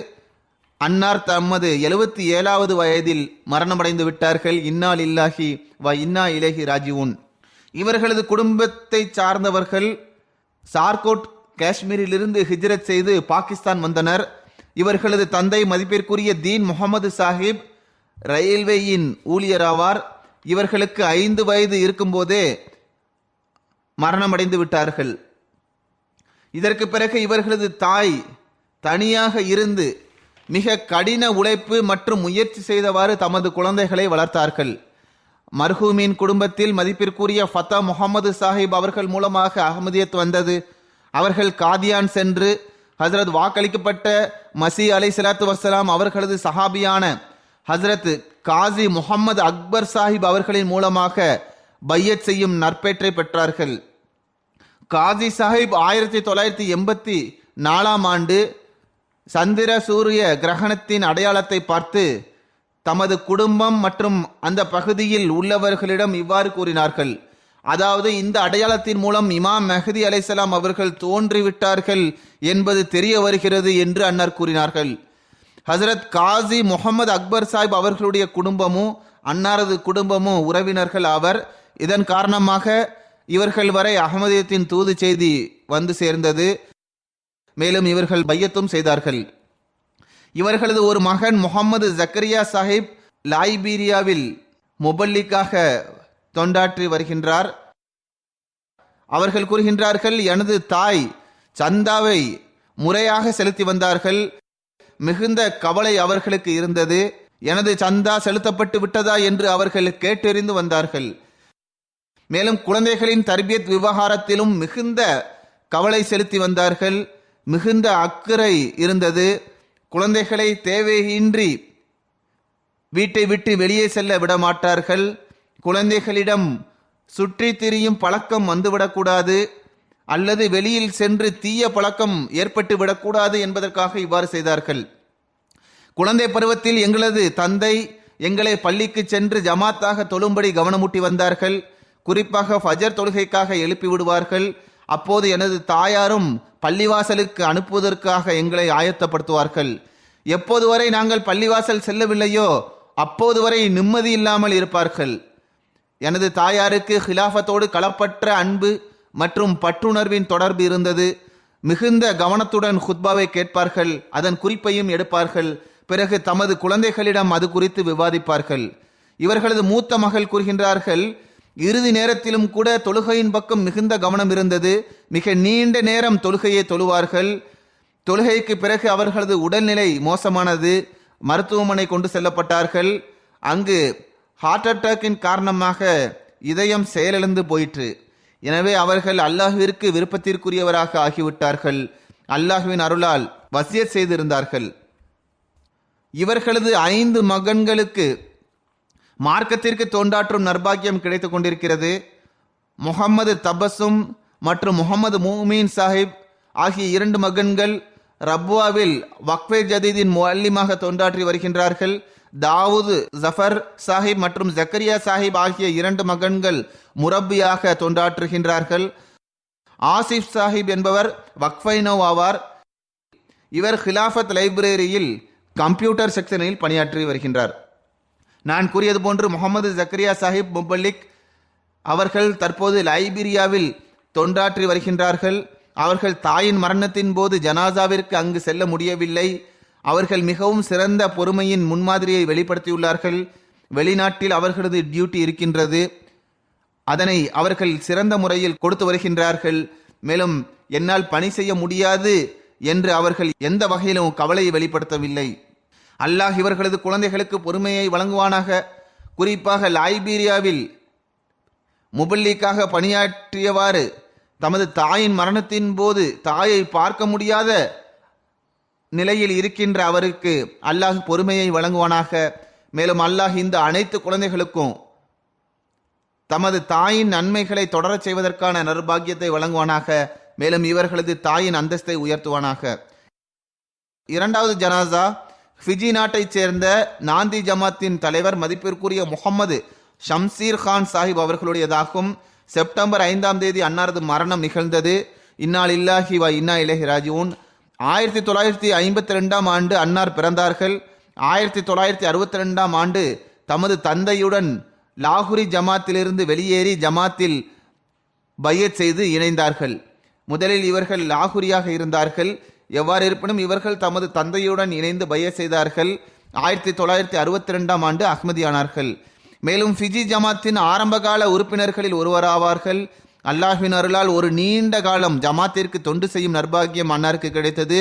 அன்னார் தமது 77வது வயதில் மரணமடைந்து விட்டார்கள். இன்னா லில்லாஹி வ இன்னா இலைஹி ராஜிஊன். இவர்களது குடும்பத்தை சார்ந்தவர்கள் சார்கோட் காஷ்மீரிலிருந்து ஹிஜ்ரத் செய்து பாகிஸ்தான் வந்தனர். இவர்களது தந்தை மதிப்பிற்குரிய தீன் முகமது சாஹிப் ரயில்வேயின் ஊழியராவார். இவர்களுக்கு 5 வயது இருக்கும்போதே மரணமடைந்து விட்டார்கள். இதற்கு பிறகு இவர்களது தாய் தனியாக இருந்து மிக கடின உழைப்பு மற்றும் முயற்சி செய்தவாறு தமது குழந்தைகளை வளர்த்தார்கள். மர்ஹூமின் குடும்பத்தில் மதிப்பிற்குரிய ஃபத்தா முகமது சாஹிப் அவர்கள் மூலமாக அஹ்மதியத் வந்தது. அவர்கள் காதியான் சென்று ஹசரத் வாக்களிக்கப்பட்ட மசி அலைஹிஸ்ஸலாத்து வஸ்ஸலாம் அவர்களது சஹாபியான ஹசரத் காசி முகமது அக்பர் சாஹிப் அவர்களின் மூலமாக பையத் செய்யும் நற்பேற்றை பெற்றார்கள். காசி சாஹிப் 1984 ஆண்டு சந்திர சூரிய கிரகணத்தின் அடையாளத்தை பார்த்து தமது குடும்பம் மற்றும் அந்த பகுதியில் உள்ளவர்களிடம் இவ்வாறு கூறினார்கள். அதாவது, இந்த அடையாளத்தின் மூலம் இமாம் மெஹதி அலைஹிஸ்ஸலாம் அவர்கள் தோன்றிவிட்டார்கள் என்பது தெரிய வருகிறது என்று அன்னார் கூறினார்கள். ஹசரத் காசி முகமது அக்பர் சாஹிப் அவர்களுடைய குடும்பமும் அன்னாரது குடும்பமும் உறவினர்கள் ஆவர். இதன் காரணமாக இவர்கள் வரை அஹ்மதியத்தின் தூது செய்தி வந்து சேர்ந்தது. மேலும் இவர்கள் பையத்தும் செய்தார்கள். இவர்களது ஒரு மகன் முகமது ஜக்கரியா சாஹிப் லைபீரியாவில் முபல்லிக்காக தொண்டாற்றி வருகின்றார். அவர்கள் கூறுகின்றார்கள், எனது தாய் சந்தாவை முறையாக செலுத்தி வந்தார்கள். மிகுந்த கவலை அவர்களுக்கு இருந்தது. எனது சந்தா செலுத்தப்பட்டு விட்டதா என்று அவர்கள் கேட்டறிந்து வந்தார்கள். மேலும் குழந்தைகளின் தர்பியத் விவகாரத்திலும் மிகுந்த கவலை செலுத்தி வந்தார்கள். மிகுந்த அக்கறை இருந்தது. குழந்தைகளை தேவையின்றி வீட்டை விட்டு வெளியே செல்ல விடமாட்டார்கள். குழந்தைகளிடம் சுற்றி திரியும் பழக்கம் வந்துவிடக்கூடாது அல்லது வெளியில் சென்று தீய பழக்கம் ஏற்பட்டு விடக்கூடாது என்பதற்காக இவ்வாறு செய்தார்கள். குழந்தை பருவத்தில் எங்களது தந்தை எங்களை பள்ளிக்கு சென்று ஜமாத்தாக தொழும்படி கவனமூட்டி வந்தார்கள். குறிப்பாக ஃபஜர் தொழுகைக்காக எழுப்பி விடுவார்கள். அப்போது எனது தாயாரும் பள்ளிவாசலுக்கு அனுப்புவதற்காக எங்களை ஆயத்தப்படுத்துவார்கள். எப்போது வரை நாங்கள் பள்ளிவாசல் செல்லவில்லையோ அப்போது வரை நிம்மதி இல்லாமல் இருப்பார்கள். எனது தாயாருக்கு ஹிலாஃபத்தோடு களப்பற்ற அன்பு மற்றும் பற்றுணர்வின் தொடர்பு இருந்தது. மிகுந்த கவனத்துடன் ஹுத்பாவை கேட்பார்கள், அதன் குறிப்பையும் எடுப்பார்கள். பிறகு தமது குழந்தைகளிடம் அது குறித்து விவாதிப்பார்கள். இவர்களது மூத்த மகள் கூறுகின்றார்கள், இறுதி நேரத்திலும் கூட தொழுகையின் பக்கம் மிகுந்த கவனம் இருந்தது. மிக நீண்ட நேரம் தொழுகையை தொழுவார்கள். தொழுகைக்கு பிறகு அவர்களது உடல்நிலை மோசமானது. மருத்துவமனை கொண்டு செல்லப்பட்டார்கள். அங்கு ஹார்ட் அட்டாக்கின் காரணமாக இதயம் செயலிழந்து போயிற்று. எனவே அவர்கள் அல்லாஹ்விற்கு விருப்பத்திற்குரியவராக ஆகிவிட்டார்கள். அல்லாஹ்வின் அருளால் வசியத் செய்திருந்தார்கள். இவர்களது 5 மகன்களுக்கு மார்க்கத்திற்கு தோண்டாற்றும் நர்பாக்கியம் கிடைத்துக் கொண்டிருக்கிறது. முகமது தபசும் மற்றும் முகமது மூமீன் சாஹிப் ஆகிய 2 மகன்கள் ரப்வாவில் வக்ஃபே ஜதீதின் முஅல்லிமாக தோண்டாற்றி வருகின்றார்கள். தாவூத் ஜஃபர் சாஹிப் மற்றும் ஜக்கரியா சாஹிப் ஆகிய 2 மகன்கள் முரப்பியாக தோண்டாற்றுகின்றார்கள். ஆசிப் சாஹிப் என்பவர் வக்ஃபைனோ ஆவார். இவர் ஹிலாஃபத் லைப்ரரியில் கம்ப்யூட்டர் செக்ஷனில் பணியாற்றி வருகின்றார். நான் கூறியது போன்று முகமது ஜக்கரியா சாஹிப் முபல்லிக் அவர்கள் தற்போது லைபீரியாவில் தொண்டாற்றி வருகின்றார்கள். அவர்கள் தாயின் மரணத்தின் போது ஜனாசாவிற்கு அங்கு செல்ல முடியவில்லை. அவர்கள் மிகவும் சிறந்த பொறுமையின் முன்மாதிரியை வெளிப்படுத்தியுள்ளார்கள். வெளிநாட்டில் அவர்களது டியூட்டி இருக்கின்றது. அதனை அவர்கள் சிறந்த முறையில் கொடுத்து வருகின்றார்கள். மேலும் என்னால் பணி செய்ய முடியாது என்று அவர்கள் எந்த வகையிலும் கவலையை வெளிப்படுத்தவில்லை. அல்லாஹ் இவர்களது குழந்தைகளுக்கு பொறுமையை வழங்குவானாக. குறிப்பாக லைபீரியாவில் முபல்லிக்காக பணியாற்றியவாறு தமது தாயின் மரணத்தின் போது தாயை பார்க்க முடியாத நிலையில் இருக்கின்ற அவருக்கு அல்லாஹ் பொறுமையை வழங்குவானாக. மேலும் அல்லாஹ் இந்த அனைத்து குழந்தைகளுக்கும் தமது தாயின் நன்மைகளை தொடரச் செய்வதற்கான நற்பாக்கியத்தை வழங்குவானாக. மேலும் இவர்களது தாயின் அந்தஸ்தை உயர்த்துவானாக. இரண்டாவது ஜனாசா ஃபிஜி நாட்டைச் சேர்ந்த நாந்தி ஜமாத்தின் தலைவர் மதிப்பிற்குரிய முகமது ஷம்சீர் கான் சாஹிப் அவர்களுடையதாகும். செப்டம்பர் 5ஆம் தேதி அன்னாரது மரணம் நிகழ்ந்தது. இன்னா லில்லாஹி வ இன்னா இலைஹி ராஜிஊன். 1952ஆம் ஆண்டு அன்னார் பிறந்தார்கள். 1962ஆம் ஆண்டு தமது தந்தையுடன் லாகுரி ஜமாத்திலிருந்து வெளியேறி ஜமாத்தில் பையத் செய்து இணைந்தார்கள். முதலில் இவர்கள் லாகுரியாக இருந்தார்கள். எவ்வாறு இருப்பினும் இவர்கள் தமது தந்தையுடன் இணைந்து பையத் செய்தார்கள். 1962ஆம் ஆண்டு அஹ்மதியானார்கள். மேலும் ஃபிஜி ஜமாத்தின் ஆரம்பகால உறுப்பினர்களில் ஒருவராவார்கள். அல்லாஹ்வின் அருளால் ஒரு நீண்ட காலம் ஜமாத்திற்கு தொண்டு செய்யும் நற்பாகியம் அன்னாருக்கு கிடைத்தது.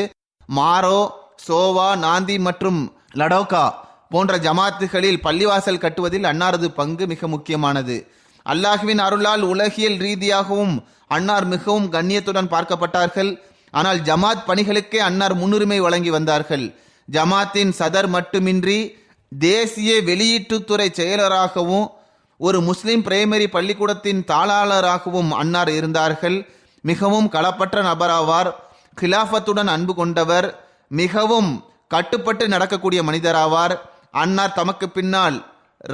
மாரோ, சோவா, நாந்தி மற்றும் லடோகா போன்ற ஜமாத்துகளில் பள்ளிவாசல் கட்டுவதில் அன்னாரது பங்கு மிக முக்கியமானது. அல்லாஹ்வின் அருளால் உலகியல் ரீதியாகவும் அன்னார் மிகவும் கண்ணியத்துடன் பார்க்கப்பட்டார்கள். ஆனால் ஜமாத் பணிகளுக்கே அன்னார் முன்னுரிமை வழங்கி வந்தார்கள். ஜமாத்தின் சதர் மட்டுமின்றி தேசிய வெளியீட்டுத்துறை செயலராகவும் ஒரு முஸ்லிம் பிரைமரி பள்ளிக்கூடத்தின் தாளாளராகவும் அன்னார் இருந்தார்கள். மிகவும் களப்பற்ற நபராவார். கிலாஃபத்துடன் அன்பு கொண்டவர். மிகவும் கட்டுப்பட்டு நடக்கக்கூடிய மனிதராவார். அன்னார் தமக்கு பின்னால்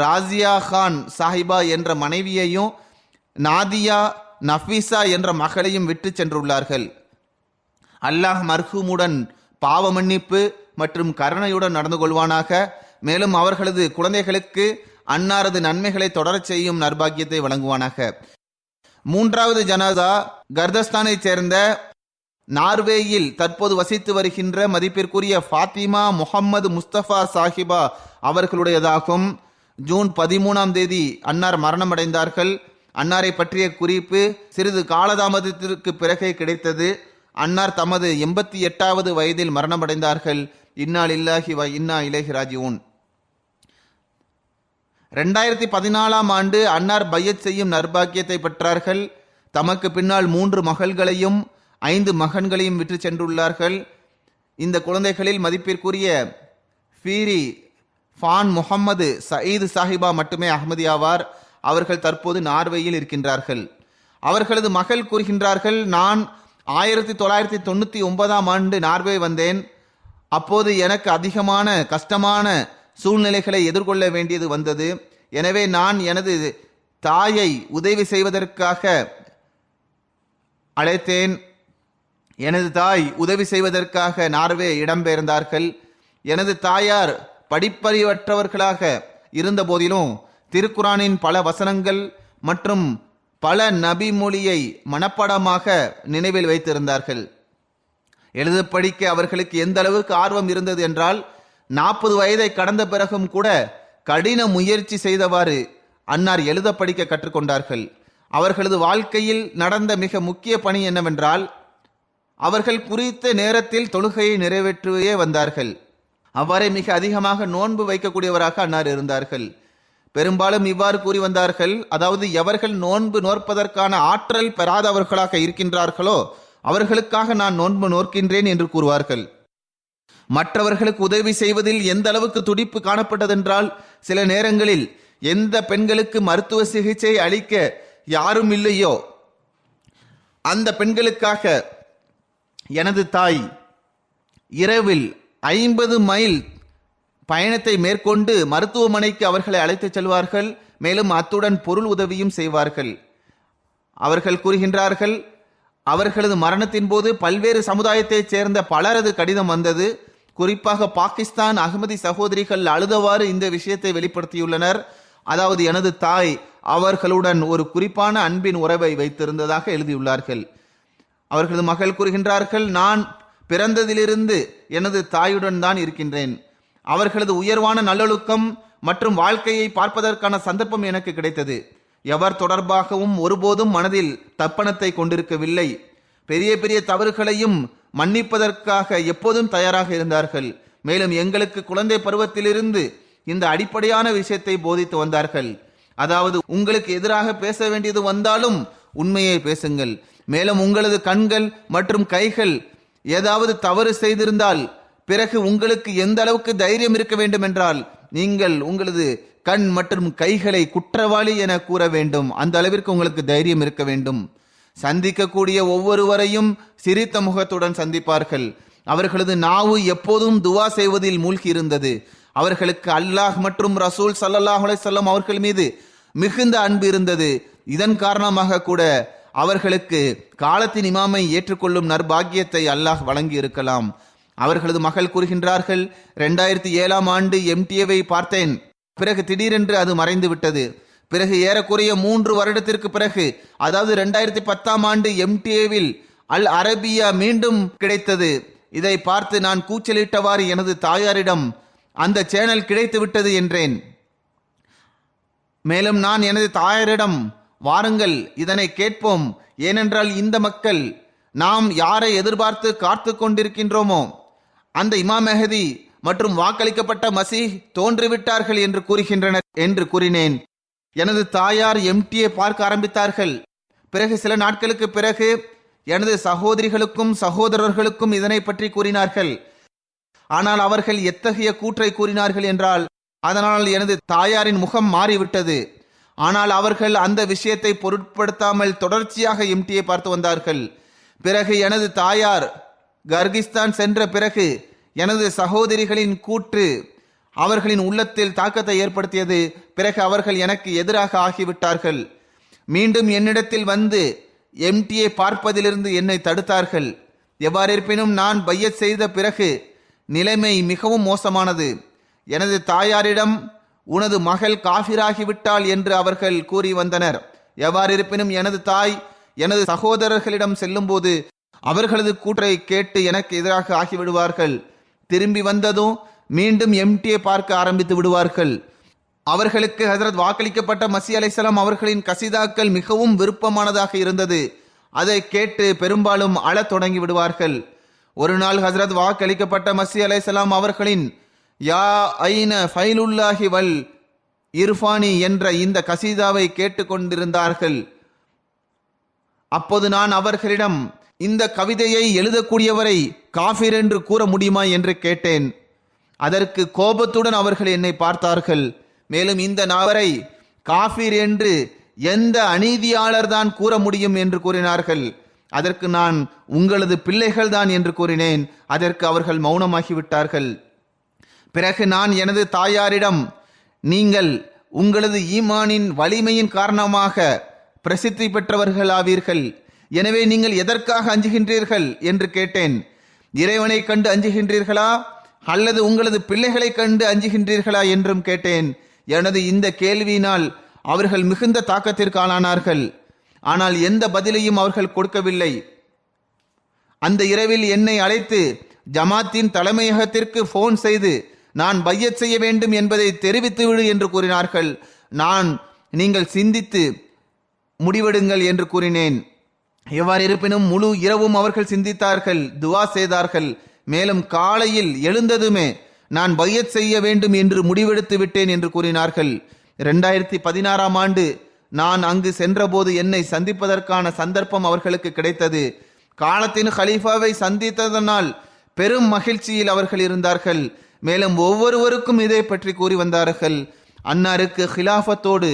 ராசியா கான் சாஹிபா என்ற மனைவியையும் நாதியா நஃபீசா என்ற மகளையும் விட்டு சென்றுள்ளார்கள். அல்லாஹ் மர்ஹூமுடன் பாவ மன்னிப்பு மற்றும் கருணையுடன் நடந்து கொள்வானாக. மேலும் அவர்களது குழந்தைகளுக்கு அன்னாரது நன்மைகளை தொடரச் செய்யும் நற்பாக்கியத்தை வழங்குவானாக. மூன்றாவது ஜனாதா கர்தஸ்தானை சேர்ந்த நார்வேயில் தற்போது வசித்து வருகின்ற மதிப்பிற்குரிய ஃபாத்திமா முஹம்மது முஸ்தபா சாஹிபா அவர்களுடையதாகும். ஜூன் 13ஆம் தேதி அன்னார் மரணமடைந்தார்கள். அன்னாரை பற்றிய குறிப்பு சிறிது காலதாமதத்திற்கு பிறகே கிடைத்தது. அன்னார் தமது 88வது வயதில் மரணமடைந்தார்கள். இன்னா லில்லாஹி வ இன்னா இலைஹி ராஜிஊன். 2014ஆம் ஆண்டு அன்னார் பையத் செய்யும் நற்பாக்கியத்தை பெற்றார்கள். தமக்கு பின்னால் 3 மகள்களையும் 5 மகன்களையும் விற்று சென்றுள்ளார்கள். இந்த குழந்தைகளில் மதிப்பிற்குரிய ஃபீரி ஃபான் முகமது சயீது சாஹிபா மட்டுமே அஹ்மதியாவார். அவர்கள் தற்போது நார்வேயில் இருக்கின்றார்கள். அவர்களது மகள் கூறுகின்றார்கள், நான் 1999ஆம் ஆண்டு நார்வே வந்தேன். அப்போது எனக்கு அதிகமான கஷ்டமான சூழ்நிலைகளை எதிர்கொள்ள வேண்டியது வந்தது. எனவே நான் எனது தாயை உதவி செய்வதற்காக அழைத்தேன். எனது தாய் உதவி செய்வதற்காக நார்வே இடம்பெயர்ந்தார்கள். எனது தாயார் படிப்பறிவற்றவர்களாக இருந்த போதிலும் திருக்குரானின் பல வசனங்கள் மற்றும் பல நபி மொழியை மனப்பாடமாக நினைவில் வைத்திருந்தார்கள். எழுத படிக்க அவர்களுக்கு எந்த அளவுக்கு ஆர்வம் இருந்தது என்றால் 40 வயதை கடந்த பிறகும் கூட கடின முயற்சி செய்தவாறு அன்னார் எழுத படிக்க கற்றுக்கொண்டார்கள். அவர்களது வாழ்க்கையில் நடந்த மிக முக்கிய பணி என்னவென்றால் அவர்கள் குறித்த நேரத்தில் தொழுகையை நிறைவேற்றுவே வந்தார்கள். அவ்வாறே மிக அதிகமாக நோன்பு வைக்கக்கூடியவராக அன்னார் இருந்தார்கள். பெரும்பாலும் இவ்வாறு கூறி வந்தார்கள், அதாவது எவர்கள் நோன்பு நோற்பதற்கான ஆற்றல் பெறாதவர்களாக இருக்கின்றார்களோ அவர்களுக்காக நான் நோன்பு நோக்கின்றேன் என்று கூறுவார்கள். மற்றவர்களுக்கு உதவி செய்வதில் எந்த அளவுக்கு துடிப்பு காணப்பட்டதென்றால் சில நேரங்களில் எந்த பெண்களுக்கு மருத்துவ சிகிச்சை அளிக்க யாரும் இல்லையோ அந்த பெண்களுக்காக எனது தாய் இரவில் 50 மைல் பயணத்தை மேற்கொண்டு மருத்துவமனைக்கு அவர்களை அழைத்துச் செல்வார்கள். மேலும் அத்துடன் பொருள் உதவியும் செய்வார்கள். அவர்கள் கூறுகின்றார்கள், அவர்களது மரணத்தின் போது பல்வேறு சமுதாயத்தைச் சேர்ந்த பலரது கடிதம் வந்தது. குறிப்பாக பாகிஸ்தான் அகமதி சகோதரிகள் அழுதவாறு இந்த விஷயத்தை வெளிப்படுத்தியுள்ளனர். அதாவது எனது தாய் அவர்களுடன் ஒரு குறிப்பான அன்பின் உறவை வைத்திருந்ததாக எழுதியுள்ளார்கள். அவர்களது மகள் கூறுகின்றார்கள், நான் பிறந்ததிலிருந்து எனது தாயுடன் தான் இருக்கின்றேன். அவர்களது உயர்வான நல்லொழுக்கம் மற்றும் வாழ்க்கையை பார்ப்பதற்கான சந்தர்ப்பம் எனக்கு கிடைத்தது. எவர் தொடர்பாகவும் ஒருபோதும் மனதில் தப்பணத்தை கொண்டிருக்கவில்லை. பெரிய பெரிய தவறுகளையும் மன்னிப்பதற்காக எப்போதும் தயாராக இருந்தார்கள். மேலும் எங்களுக்கு குழந்தை பருவத்திலிருந்து இந்த அடிப்படையான விஷயத்தை போதித்து வந்தார்கள். அதாவது உங்களுக்கு எதிராக பேச வேண்டியது வந்தாலும் உண்மையை பேசுங்கள். மேலும் உங்களது கண்கள் மற்றும் கைகள் ஏதாவது தவறு செய்திருந்தால் பிறகு உங்களுக்கு எந்த அளவுக்கு தைரியம் இருக்க வேண்டும் என்றால் நீங்கள் உங்களது கண் மற்றும் கைகளை குற்றவாளி என கூற வேண்டும். அந்த அளவிற்கு உங்களுக்கு தைரியம் இருக்க வேண்டும். சந்திக்கக்கூடிய ஒவ்வொருவரையும் சிரித்த முகத்துடன் சந்திப்பார்கள். அவர்களது நாவு எப்போதும் துவா செய்வதில் மூழ்கி இருந்தது. அவர்களுக்கு அல்லாஹ் மற்றும் ரசூல் ஸல்லல்லாஹு அலைஹி வஸல்லம் அவர்கள் மீது மிகுந்த அன்பு இருந்தது. இதன் காரணமாக கூட அவர்களுக்கு காலத்தின் இமாமை ஏற்றுக்கொள்ளும் நற்பாக்கியத்தை அல்லாஹ் வழங்கி இருக்கலாம். அவர்களது மகள் கூறுகின்றார்கள், 2007ஆம் ஆண்டு MTA பார்த்தேன். பிறகு திடீரென்று அது மறைந்து விட்டது. பிறகு ஏறக்குறைய 3 வருடத்திற்கு பிறகு, அதாவது 2010ஆம் ஆண்டு MTA அல் அரபியா மீண்டும் கிடைத்தது. இதை பார்த்து நான் கூச்சலிட்டவாறு எனது தாயாரிடம் அந்த சேனல் கிடைத்து விட்டது என்றேன். மேலும் நான் எனது தாயாரிடம், வாருங்கள் இதனை கேட்போம், ஏனென்றால் இந்த மக்கள் நாம் யாரை எதிர்பார்த்து காத்து கொண்டிருக்கின்றோமோ அந்த இமாம் மெஹதி மற்றும் வாக்களிக்கப்பட்ட மசீஹ் தோன்றிவிட்டார்கள் என்று கூறுகின்றனர் என்று கூறினேன். எனது தாயார் MTA பார்க்க ஆரம்பித்தார்கள். பிறகு சில நாட்களுக்கு பிறகு எனது சகோதரிகளுக்கும் சகோதரர்களுக்கும் இதனை பற்றி கூறினார்கள். ஆனால் அவர்கள் எத்தகைய கூற்றை கூறினார்கள் என்றால், அதனால் எனது தாயாரின் முகம் மாறிவிட்டது. ஆனால் அவர்கள் அந்த விஷயத்தை பொருட்படுத்தாமல் தொடர்ச்சியாக MTA பார்த்து வந்தார்கள். பிறகு எனது தாயார் கர்கிஸ்தான் சென்ற பிறகு எனது சகோதரிகளின் கூற்று அவர்களின் உள்ளத்தில் தாக்கத்தை ஏற்படுத்தியது. பிறகு அவர்கள் எனக்கு எதிராக ஆகிவிட்டார்கள். மீண்டும் என்னிடத்தில் வந்து MTA பார்ப்பதிலிருந்து என்னை தடுத்தார்கள். எவ்வாறு இருப்பினும் நான் பையத் செய்த பிறகு நிலைமை மிகவும் மோசமானது. எனது தாயாரிடம், உனது மகள் காஃபிராகிவிட்டாள் என்று அவர்கள் கூறி வந்தனர். எவ்வாறு இருப்பினும் எனது தாய் எனது சகோதரர்களிடம் செல்லும் போது அவர்களது கூற்றை கேட்டு எனக்கு எதிராக ஆகிவிடுவார்கள். திரும்பி வந்ததும் மீண்டும் MTA பார்க்க ஆரம்பித்து விடுவார்கள். அவர்களுக்கு ஹஜ்ரத் வாக்களிக்கப்பட்ட மசீஹ் அலைஹிஸ்ஸலாம் அவர்களின் கசீதாக்கள் மிகவும் விருப்பமானதாக இருந்தது. அதை கேட்டு பெரும்பாலும் அழத் தொடங்கி விடுவார்கள். ஒரு நாள் ஹஜ்ரத் வாக்களிக்கப்பட்ட மசீஹ் அலைஹிஸ்ஸலாம் அவர்களின் யா ஐன ஃபைலுல்லாஹி வல் இர்ஃபானி என்ற இந்த கசீதாவை கேட்டுக்கொண்டிருந்தார்கள். அப்போது நான் அவர்களிடம், இந்த கவிதையை எழுதக்கூடியவரை காஃபிர் என்று கூற முடியுமா என்று கேட்டேன். அதற்கு கோபத்துடன் அவர்கள் என்னை பார்த்தார்கள். மேலும் இந்த நபரை காஃபிர் என்று எந்த அநீதியாளர் தான் கூற முடியும் என்று கூறினார்கள். அதற்கு நான், உங்களது பிள்ளைகள் தான் என்று கூறினேன். அதற்கு அவர்கள் மௌனமாகிவிட்டார்கள். பிறகு நான் எனது தாயாரிடம், நீங்கள் உங்களது ஈமானின் வலிமையின் காரணமாக பிரசித்தி பெற்றவர்களாவீர்கள். எனவே நீங்கள் எதற்காக அஞ்சுகின்றீர்கள் என்று கேட்டேன். இறைவனை கண்டு அஞ்சுகின்றீர்களா அல்லது உங்களது பிள்ளைகளை கண்டு அஞ்சுகின்றீர்களா என்றும் கேட்டேன். எனது இந்த கேள்வியினால் அவர்கள் மிகுந்த தாக்கத்திற்கு ஆளானார்கள். ஆனால் எந்த பதிலையும் அவர்கள் கொடுக்கவில்லை. அந்த இரவில் என்னை அழைத்து ஜமாத்தின் தலைமையகத்திற்கு போன் செய்து, நான் பையத் செய்ய வேண்டும் என்பதை தெரிவித்து விடு என்று கூறினார்கள். நான், நீங்கள் சிந்தித்து முடிவெடுங்கள் என்று கூறினேன். எவ்வாறு இருப்பினும் முழு இரவும் அவர்கள் சிந்தித்தார்கள், துவா செய்தார்கள். மேலும் காலையில் எழுந்ததுமே நான் பையத் செய்ய வேண்டும் என்று முடிவெடுத்து விட்டேன் என்று கூறினார்கள். 2016ஆம் ஆண்டு நான் அங்கு சென்றபோது என்னை சந்திப்பதற்கான சந்தர்ப்பம் அவர்களுக்கு கிடைத்தது. காலத்தின் ஹலீஃபாவை சந்தித்ததனால் பெரும் மகிழ்ச்சியில் அவர்கள் இருந்தார்கள். மேலும் ஒவ்வொருவருக்கும் இதை பற்றி கூறி வந்தார்கள். அன்னாருக்கு ஹிலாஃபத்தோடு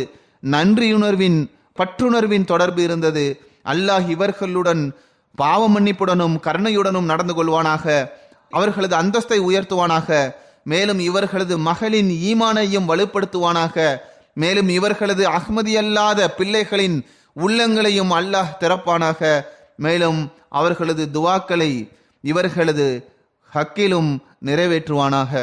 நன்றியுணர்வின் பற்றுணர்வின் தொடர்பு இருந்தது. அல்லாஹ் இவர்களுடன் பாவ மன்னிப்புடனும் கருணையுடனும் நடந்து கொள்வானாக, அவர்களது அந்தஸ்தை உயர்த்துவானாக. மேலும் இவர்களது மகளின் ஈமானையும் வலுப்படுத்துவானாக. மேலும் இவர்களது அஹ்மதி அல்லாத பிள்ளைகளின் உள்ளங்களையும் அல்லாஹ் திறப்பானாக. மேலும் அவர்களது துவாக்களை இவர்களது ஹக்கிலும் நிறைவேற்றுவானாக.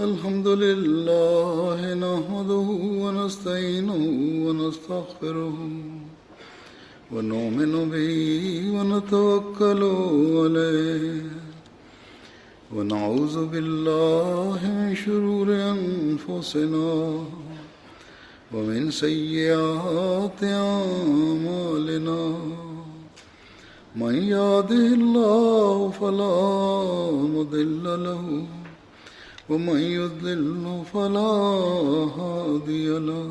الحمد لله نحمده ونستعينه ونستغفره ونؤمن به ونتوكل عليه ونعوذ بالله من شرور أنفسنا ومن سيئات أعمالنا من يهده الله فلا مضل له ومن يضلل فلا هادي له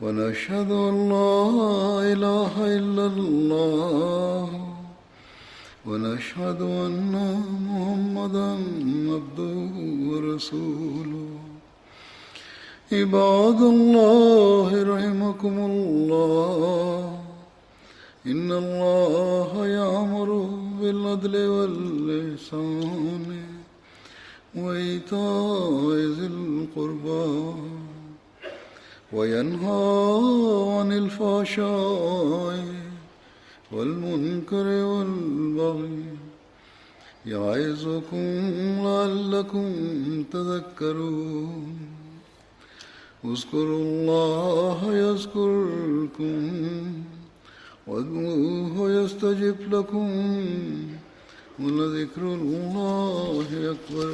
ونشهد أن لا إله إلا الله ونشهد أن محمدا عبده ورسوله عباد الله رحمكم الله إن الله يأمر بالعدل والإحسان وإيتاء ذي القربى وينهى عن الفحشاء والمنكر والبغي يعظكم لعلكم تذكرون اذكروا الله يذكركم وادعوه يستجب لكم ولذكر الله أكبر